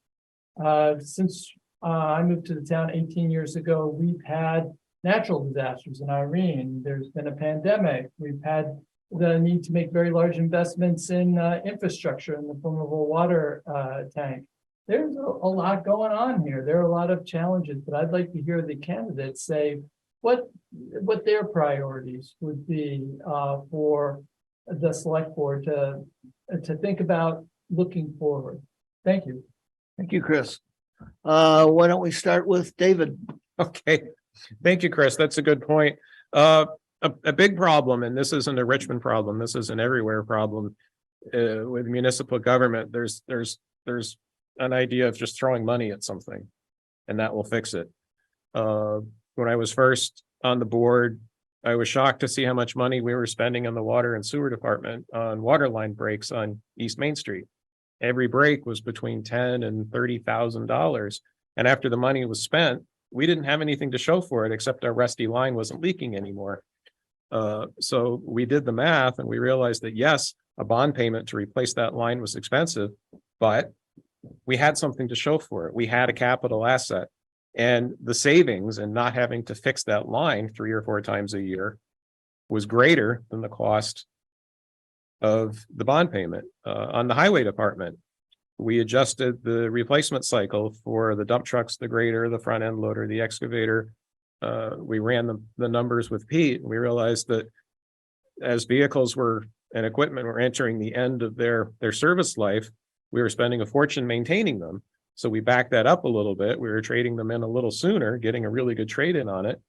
[SPEAKER 10] Since I moved to the town 18 years ago, we've had natural disasters in Irene. There's been a pandemic. We've had the need to make very large investments in infrastructure in the form of a water tank. There's a lot going on here. There are a lot of challenges, but I'd like to hear the candidates say what their priorities would be for the select board to think about looking forward. Thank you.
[SPEAKER 2] Thank you, Chris. Why don't we start with David?
[SPEAKER 3] okay. Thank you, Chris. That's a good point. A big problem, and this isn't a Richmond problem, this is an everywhere problem with municipal government. There's an idea of just throwing money at something and that will fix it. When I was first on the board, I was shocked to see how much money we were spending on the water and sewer department on water line breaks on East Main Street. Every break was between $10,000 and $30,000. And after the money was spent, we didn't have anything to show for it except our rusty line wasn't leaking anymore. So we did the math and we realized that yes, a bond payment to replace that line was expensive, but we had something to show for it. We had a capital asset, and the savings and not having to fix that line 3 or 4 times a year was greater than the cost of the bond payment. On the highway department, we adjusted the replacement cycle for the dump trucks, the grader, the front end loader, the excavator. We ran the numbers with Pete, and we realized that as vehicles and equipment were entering the end of their service life, we were spending a fortune maintaining them. So we backed that up a little bit. We were trading them in a little sooner, getting a really good trade in on it.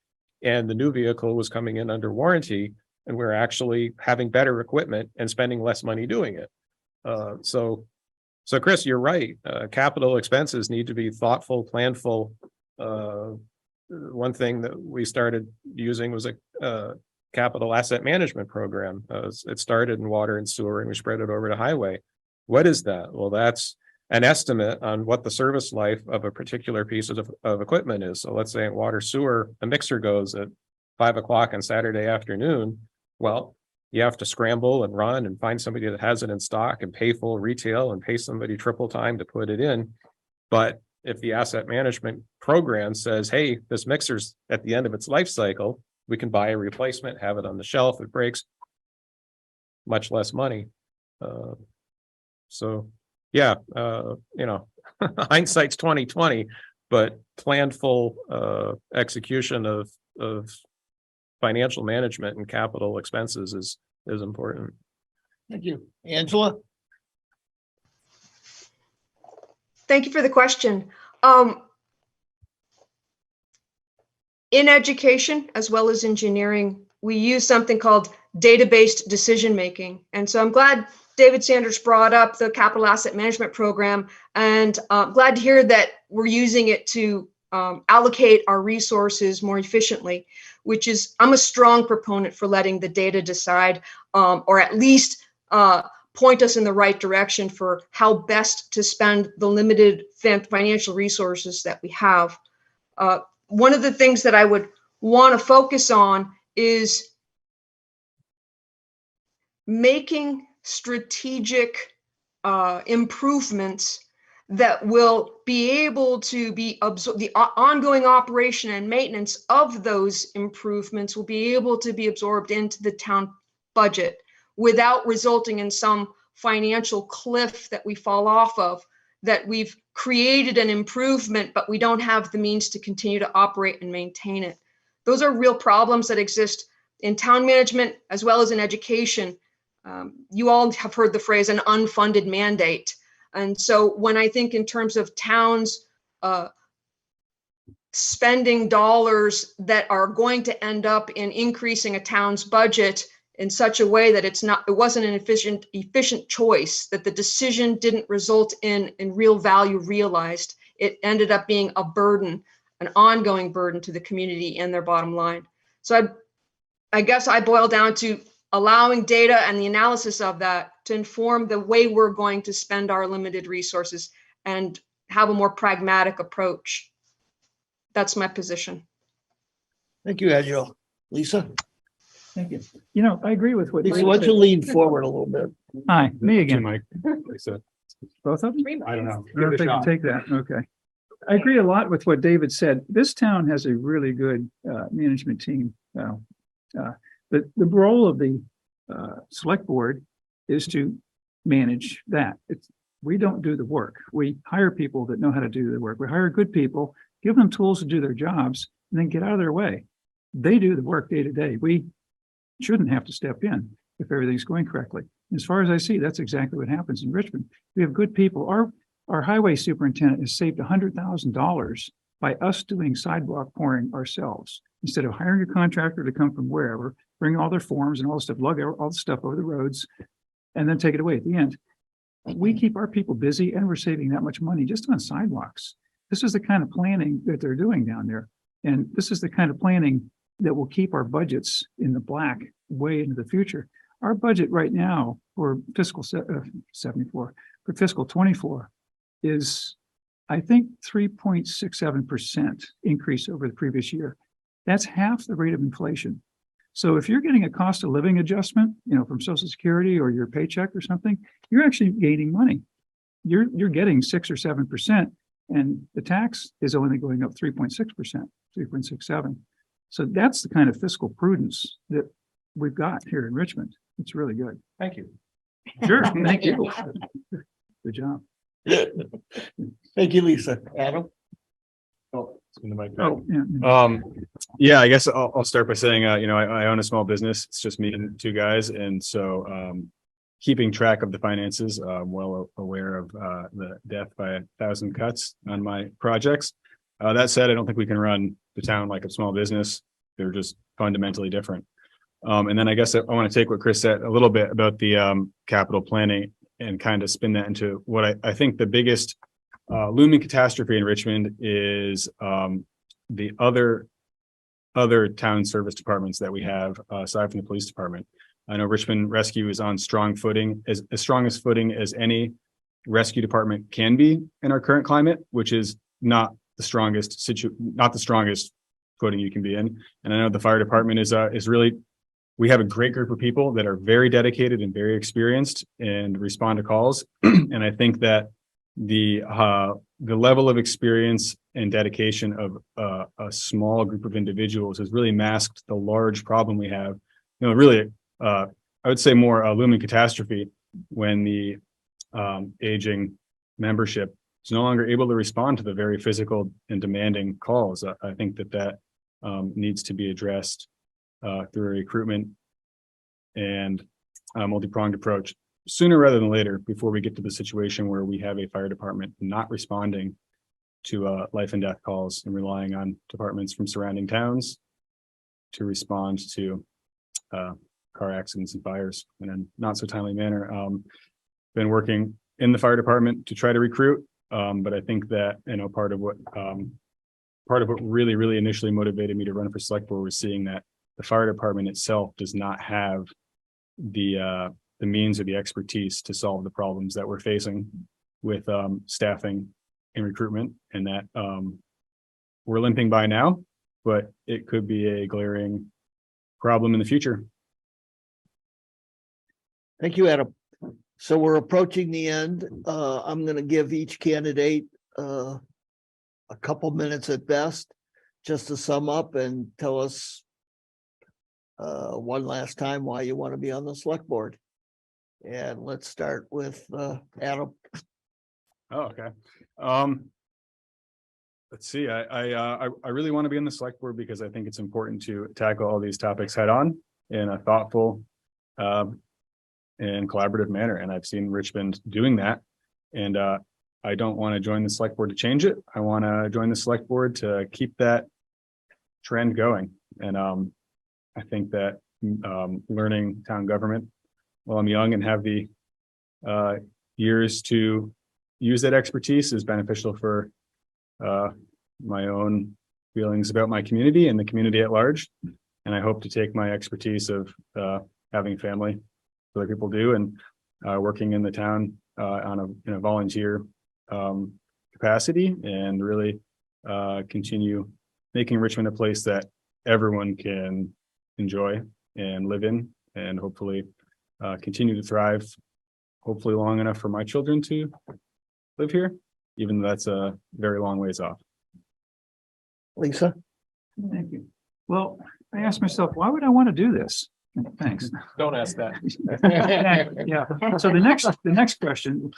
[SPEAKER 3] And the new vehicle was coming in under warranty, and we're actually having better equipment and spending less money doing it. So Chris, you're right. Capital expenses need to be thoughtful, planful. One thing that we started using was a capital asset management program. It started in water and sewer, and we spread it over to highway. What is that? Well, that's an estimate on what the service life of a particular piece of equipment is. So let's say in water sewer, a mixer goes at 5 o'clock on Saturday afternoon. Well, you have to scramble and run and find somebody that has it in stock and pay full retail and pay somebody triple time to put it in. But if the asset management program says, hey, this mixer's at the end of its life cycle, we can buy a replacement, have it on the shelf, it breaks, much less money. So yeah, hindsight's 20/20, but planful execution of financial management and capital expenses is important.
[SPEAKER 2] Thank you. Angela?
[SPEAKER 4] Thank you for the question. In education, as well as engineering, we use something called data-based decision-making. And so I'm glad David Sanders brought up the capital asset management program, and glad to hear that we're using it to allocate our resources more efficiently, which is, I'm a strong proponent for letting the data decide, or at least point us in the right direction for how best to spend the limited financial resources that we have. One of the things that I would want to focus on is making strategic improvements that will be able to be absorbed. The ongoing operation and maintenance of those improvements will be able to be absorbed into the town budget without resulting in some financial cliff that we fall off of, that we've created an improvement, but we don't have the means to continue to operate and maintain it. Those are real problems that exist in town management as well as in education. You all have heard the phrase an unfunded mandate. And so when I think in terms of towns spending dollars that are going to end up in increasing a town's budget in such a way that it wasn't an efficient choice, that the decision didn't result in real value realized, it ended up being a burden, an ongoing burden to the community and their bottom line. So I guess I boil down to allowing data and the analysis of that to inform the way we're going to spend our limited resources and have a more pragmatic approach. That's my position.
[SPEAKER 2] Thank you, Angela. Lisa?
[SPEAKER 5] Thank you. You know, I agree with what.
[SPEAKER 2] Lisa,
[SPEAKER 5] David
[SPEAKER 2] why don't you
[SPEAKER 5] said.
[SPEAKER 2] lean forward a little bit?
[SPEAKER 5] Hi, me again.
[SPEAKER 6] Mike, Lisa,
[SPEAKER 5] Both of them?
[SPEAKER 6] I don't know.
[SPEAKER 5] I don't know if they can take that. Okay. I agree a lot with what David said. This town has a really good management team. The role of the select board is to manage that. We don't do the work. We hire people that know how to do the work. We hire good people, give them tools to do their jobs, and then get out of their way. They do the work day to day. We shouldn't have to step in if everything's going correctly. As far as I see, that's exactly what happens in Richmond. We have good people. Our highway superintendent has saved $100,000 by us doing sidewalk pouring ourselves. Instead of hiring a contractor to come from wherever, bring all their forms and all the stuff, lug all the stuff over the roads, and then take it away at the end. We keep our people busy and we're saving that much money just on sidewalks. This is the kind of planning that they're doing down there. And this is the kind of planning that will keep our budgets in the black way into the future. Our budget right now for fiscal 74, for fiscal 24 is, I think, 3.67% increase over the previous year. That's half the rate of inflation. So if you're getting a cost of living adjustment, you know, from Social Security or your paycheck or something, you're actually gaining money. You're getting 6 or 7%, and the tax is only going up 3.6%, 3.67. So that's the kind of fiscal prudence that we've got here in Richmond. It's really good.
[SPEAKER 3] Thank you.
[SPEAKER 5] Sure, thank you. Good job.
[SPEAKER 2] Thank you, Lisa. Adam?
[SPEAKER 6] oh, it's in the mic.
[SPEAKER 5] Oh, yeah.
[SPEAKER 6] Yeah, I guess I'll start by saying, you know, I own a small business. It's just me and two guys. And so keeping track of the finances, I'm well aware of the death by 1,000 cuts on my projects. That said, I don't think we can run the town like a small business. They're just fundamentally different. And then I guess I want to take what Chris said a little bit about the capital planning and kind of spin that into what I think the biggest looming catastrophe in Richmond is the other town service departments that we have aside from the police department. I know Richmond Rescue is on strong footing, as strongest footing as any rescue department can be in our current climate, which is not the strongest footing you can be in. And I know the fire department is really, we have a great group of people that are very dedicated and very experienced and respond to calls. And I think that the level of experience and dedication of a small group of individuals has really masked the large problem we have. You know, really, I would say more a looming catastrophe when the aging membership is no longer able to respond to the very physical and demanding calls. I think that needs to be addressed through a recruitment and a multi-pronged approach sooner rather than later, before we get to the situation where we have a fire department not responding to life and death calls and relying on departments from surrounding towns to respond to car accidents and fires in a not so timely manner. Been working in the fire department to try to recruit, but I think that, you know, part of what really initially motivated me to run for select board was seeing that the fire department itself does not have the the means or the expertise to solve the problems that we're facing with staffing and recruitment, and that we're limping by now, but it could be a glaring problem in the future.
[SPEAKER 2] Thank you, Adam. So we're approaching the end. I'm going to give each candidate a couple minutes at best, just to sum up and tell us one last time why you want to be on the select board. And let's start with Adam.
[SPEAKER 6] Oh, okay. Let's see. I really want to be in the select board because I think it's important to tackle all these topics head on in a thoughtful and collaborative manner. And I've seen Richmond doing that. And I don't want to join the select board to change it. I want to join the select board to keep that trend going. And I think that learning town government while I'm young and have the years to use that expertise is beneficial for my own feelings about my community and the community at large. And I hope to take my expertise of having family, other people do, and working in the town in a volunteer capacity, and really continue making Richmond a place that everyone can enjoy and live in, and hopefully continue to thrive, hopefully long enough for my children to live here, even though that's a very long ways off.
[SPEAKER 2] Lisa?
[SPEAKER 5] Thank you. Well, I asked myself, why would I want to do this? Thanks.
[SPEAKER 3] Don't ask that.
[SPEAKER 5] Yeah. So the next question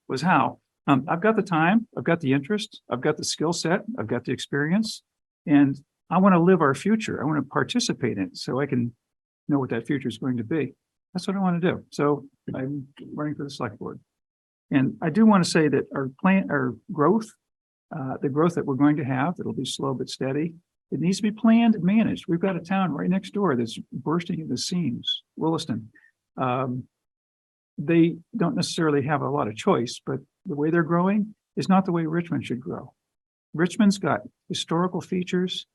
[SPEAKER 5] was how. I've got the time, I've got the interest, I've got the skill set, I've got the experience, and I want to live our future. I want to participate in it so I can know what that future is going to be. That's what I want to do. So I'm running for the select board. And I do want to say that our growth, the growth that we're going to have, it'll be slow but steady. It needs to be planned and managed. We've got a town right next door that's bursting at the seams, Williston. They don't necessarily have a lot of choice, but the way they're growing is not the way Richmond should grow. Richmond's got historical features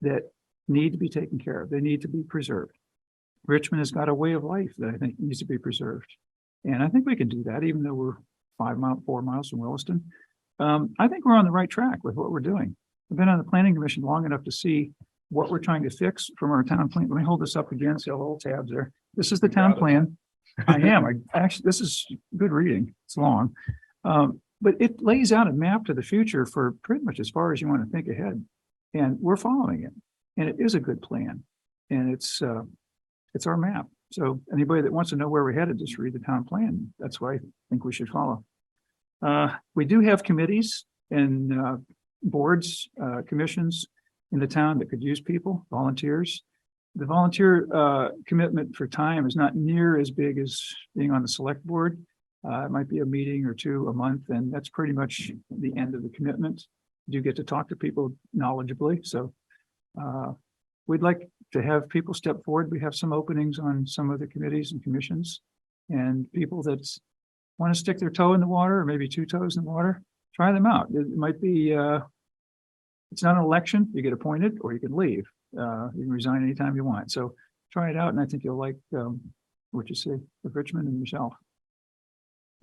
[SPEAKER 5] that need to be taken care of. They need to be preserved. Richmond has got a way of life that I think needs to be preserved. And I think we can do that, even though we're 4 miles from Williston. I think we're on the right track with what we're doing. I've been on the planning commission long enough to see what we're trying to fix from our town plan. Let me hold this up again, see all the little tabs there. This is the town plan. I am. Actually, this is good reading. It's long. But it lays out a map to the future for pretty much as far as you want to think ahead. And we're following it. And it is a good plan. And it's our map. So anybody that wants to know where we're headed, just read the town plan. That's what I think we should follow. We do have committees and boards, commissions in the town that could use people, volunteers. The volunteer commitment for time is not near as big as being on the select board. It might be a meeting or two a month, and that's pretty much the end of the commitment. You do get to talk to people knowledgeably. So we'd like to have people step forward. We have some openings on some of the committees and commissions, and people that want to stick their toe in the water, or maybe 2 toes in the water, try them out. It might be, it's not an election. You get appointed or you can leave. You can resign anytime you want. So try it out, and I think you'll like what you see with Richmond and Michelle.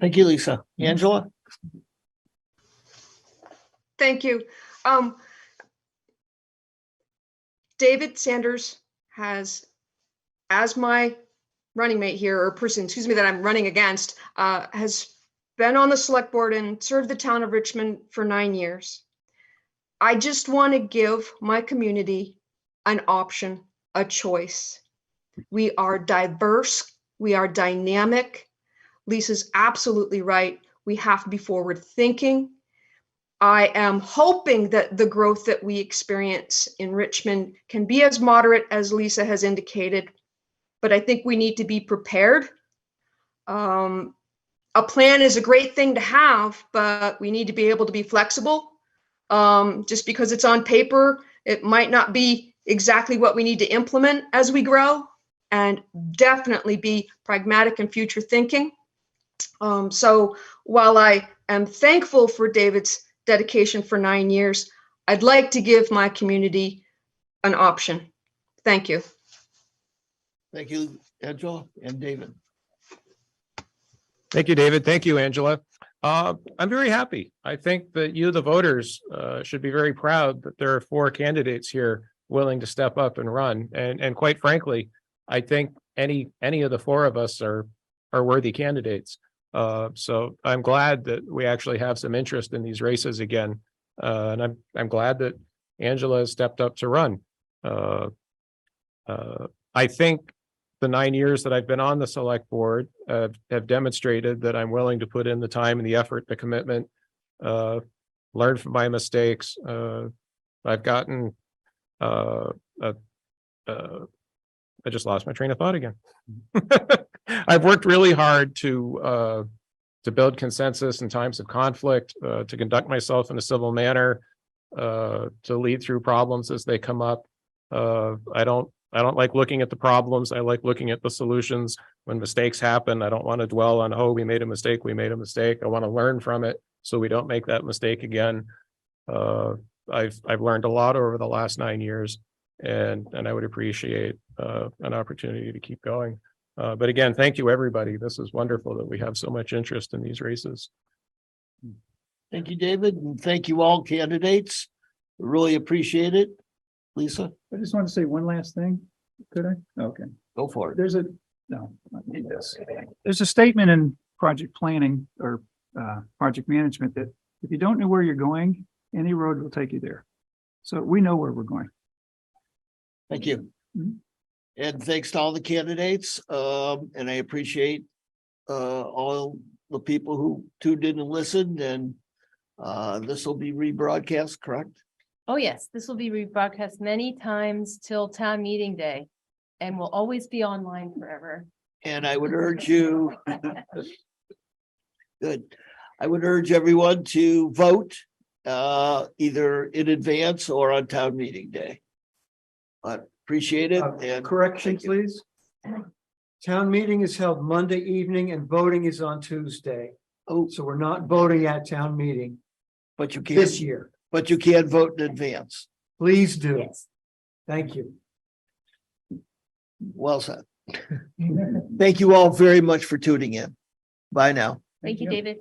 [SPEAKER 2] Thank you, Lisa. Angela?
[SPEAKER 4] Thank you. David Sanders has, as my running mate here, or person, excuse me, that I'm running against, has been on the select board and served the town of Richmond for 9 years. I just want to give my community an option, a choice. We are diverse. We are dynamic. Lisa's absolutely right. We have to be forward thinking. I am hoping that the growth that we experience in Richmond can be as moderate as Lisa has indicated, but I think we need to be prepared. A plan is a great thing to have, but we need to be able to be flexible. Just because it's on paper, it might not be exactly what we need to implement as we grow, and definitely be pragmatic and future thinking. So while I am thankful for David's dedication for 9 years, I'd like to give my community an option. Thank you.
[SPEAKER 2] Thank you, Angela and David.
[SPEAKER 3] Thank you, David. Thank you, Angela. I'm very happy. I think that you, the voters, should be very proud that there are 4 candidates here willing to step up and run. And quite frankly, I think any of the 4 of us are worthy candidates. So I'm glad that we actually have some interest in these races again. And I'm glad that Angela has stepped up to run. I think the 9 years that I've been on the select board have demonstrated that I'm willing to put in the time and the effort, the commitment, learn from my mistakes. I've gotten, I just lost my train of thought again. I've worked really hard to build consensus in times of conflict, to conduct myself in a civil manner, to lead through problems as they come up. I don't like looking at the problems. I like looking at the solutions. When mistakes happen, I don't want to dwell on, oh, we made a mistake. I want to learn from it so we don't make that mistake again. I've learned a lot over the last 9 years, and I would appreciate an opportunity to keep going. But again, thank you, everybody. This is wonderful that we have so much interest in these races.
[SPEAKER 2] Thank you, David, and thank you all candidates. Really appreciate it. Lisa,
[SPEAKER 5] I just want to say one last thing. Could I? Okay.
[SPEAKER 2] go for it.
[SPEAKER 5] There's a statement in project planning or project management that if you don't know where you're going, any road will take you there. So we know where we're going.
[SPEAKER 2] Thank you.
[SPEAKER 5] Mhm.
[SPEAKER 2] And thanks to all the candidates. And I appreciate all the people who tuned in and listened, and this will be rebroadcast, correct?
[SPEAKER 1] Oh, yes, this will be rebroadcast many times till town meeting day and will always be online forever.
[SPEAKER 2] And I would urge you. Good. I would urge everyone to vote either in advance or on town meeting day. But appreciate it. And
[SPEAKER 7] Correction,
[SPEAKER 2] thank you.
[SPEAKER 7] please. Town meeting is held Monday evening and voting is on Tuesday.
[SPEAKER 2] Oh,
[SPEAKER 7] So we're not voting at town meeting
[SPEAKER 2] but you
[SPEAKER 7] this
[SPEAKER 2] can't,
[SPEAKER 7] year.
[SPEAKER 2] but you can vote in advance.
[SPEAKER 7] Please do.
[SPEAKER 1] Yes.
[SPEAKER 7] Thank you.
[SPEAKER 2] Well said. Thank you all very much for tuning in. Bye now.
[SPEAKER 1] Thank you, David.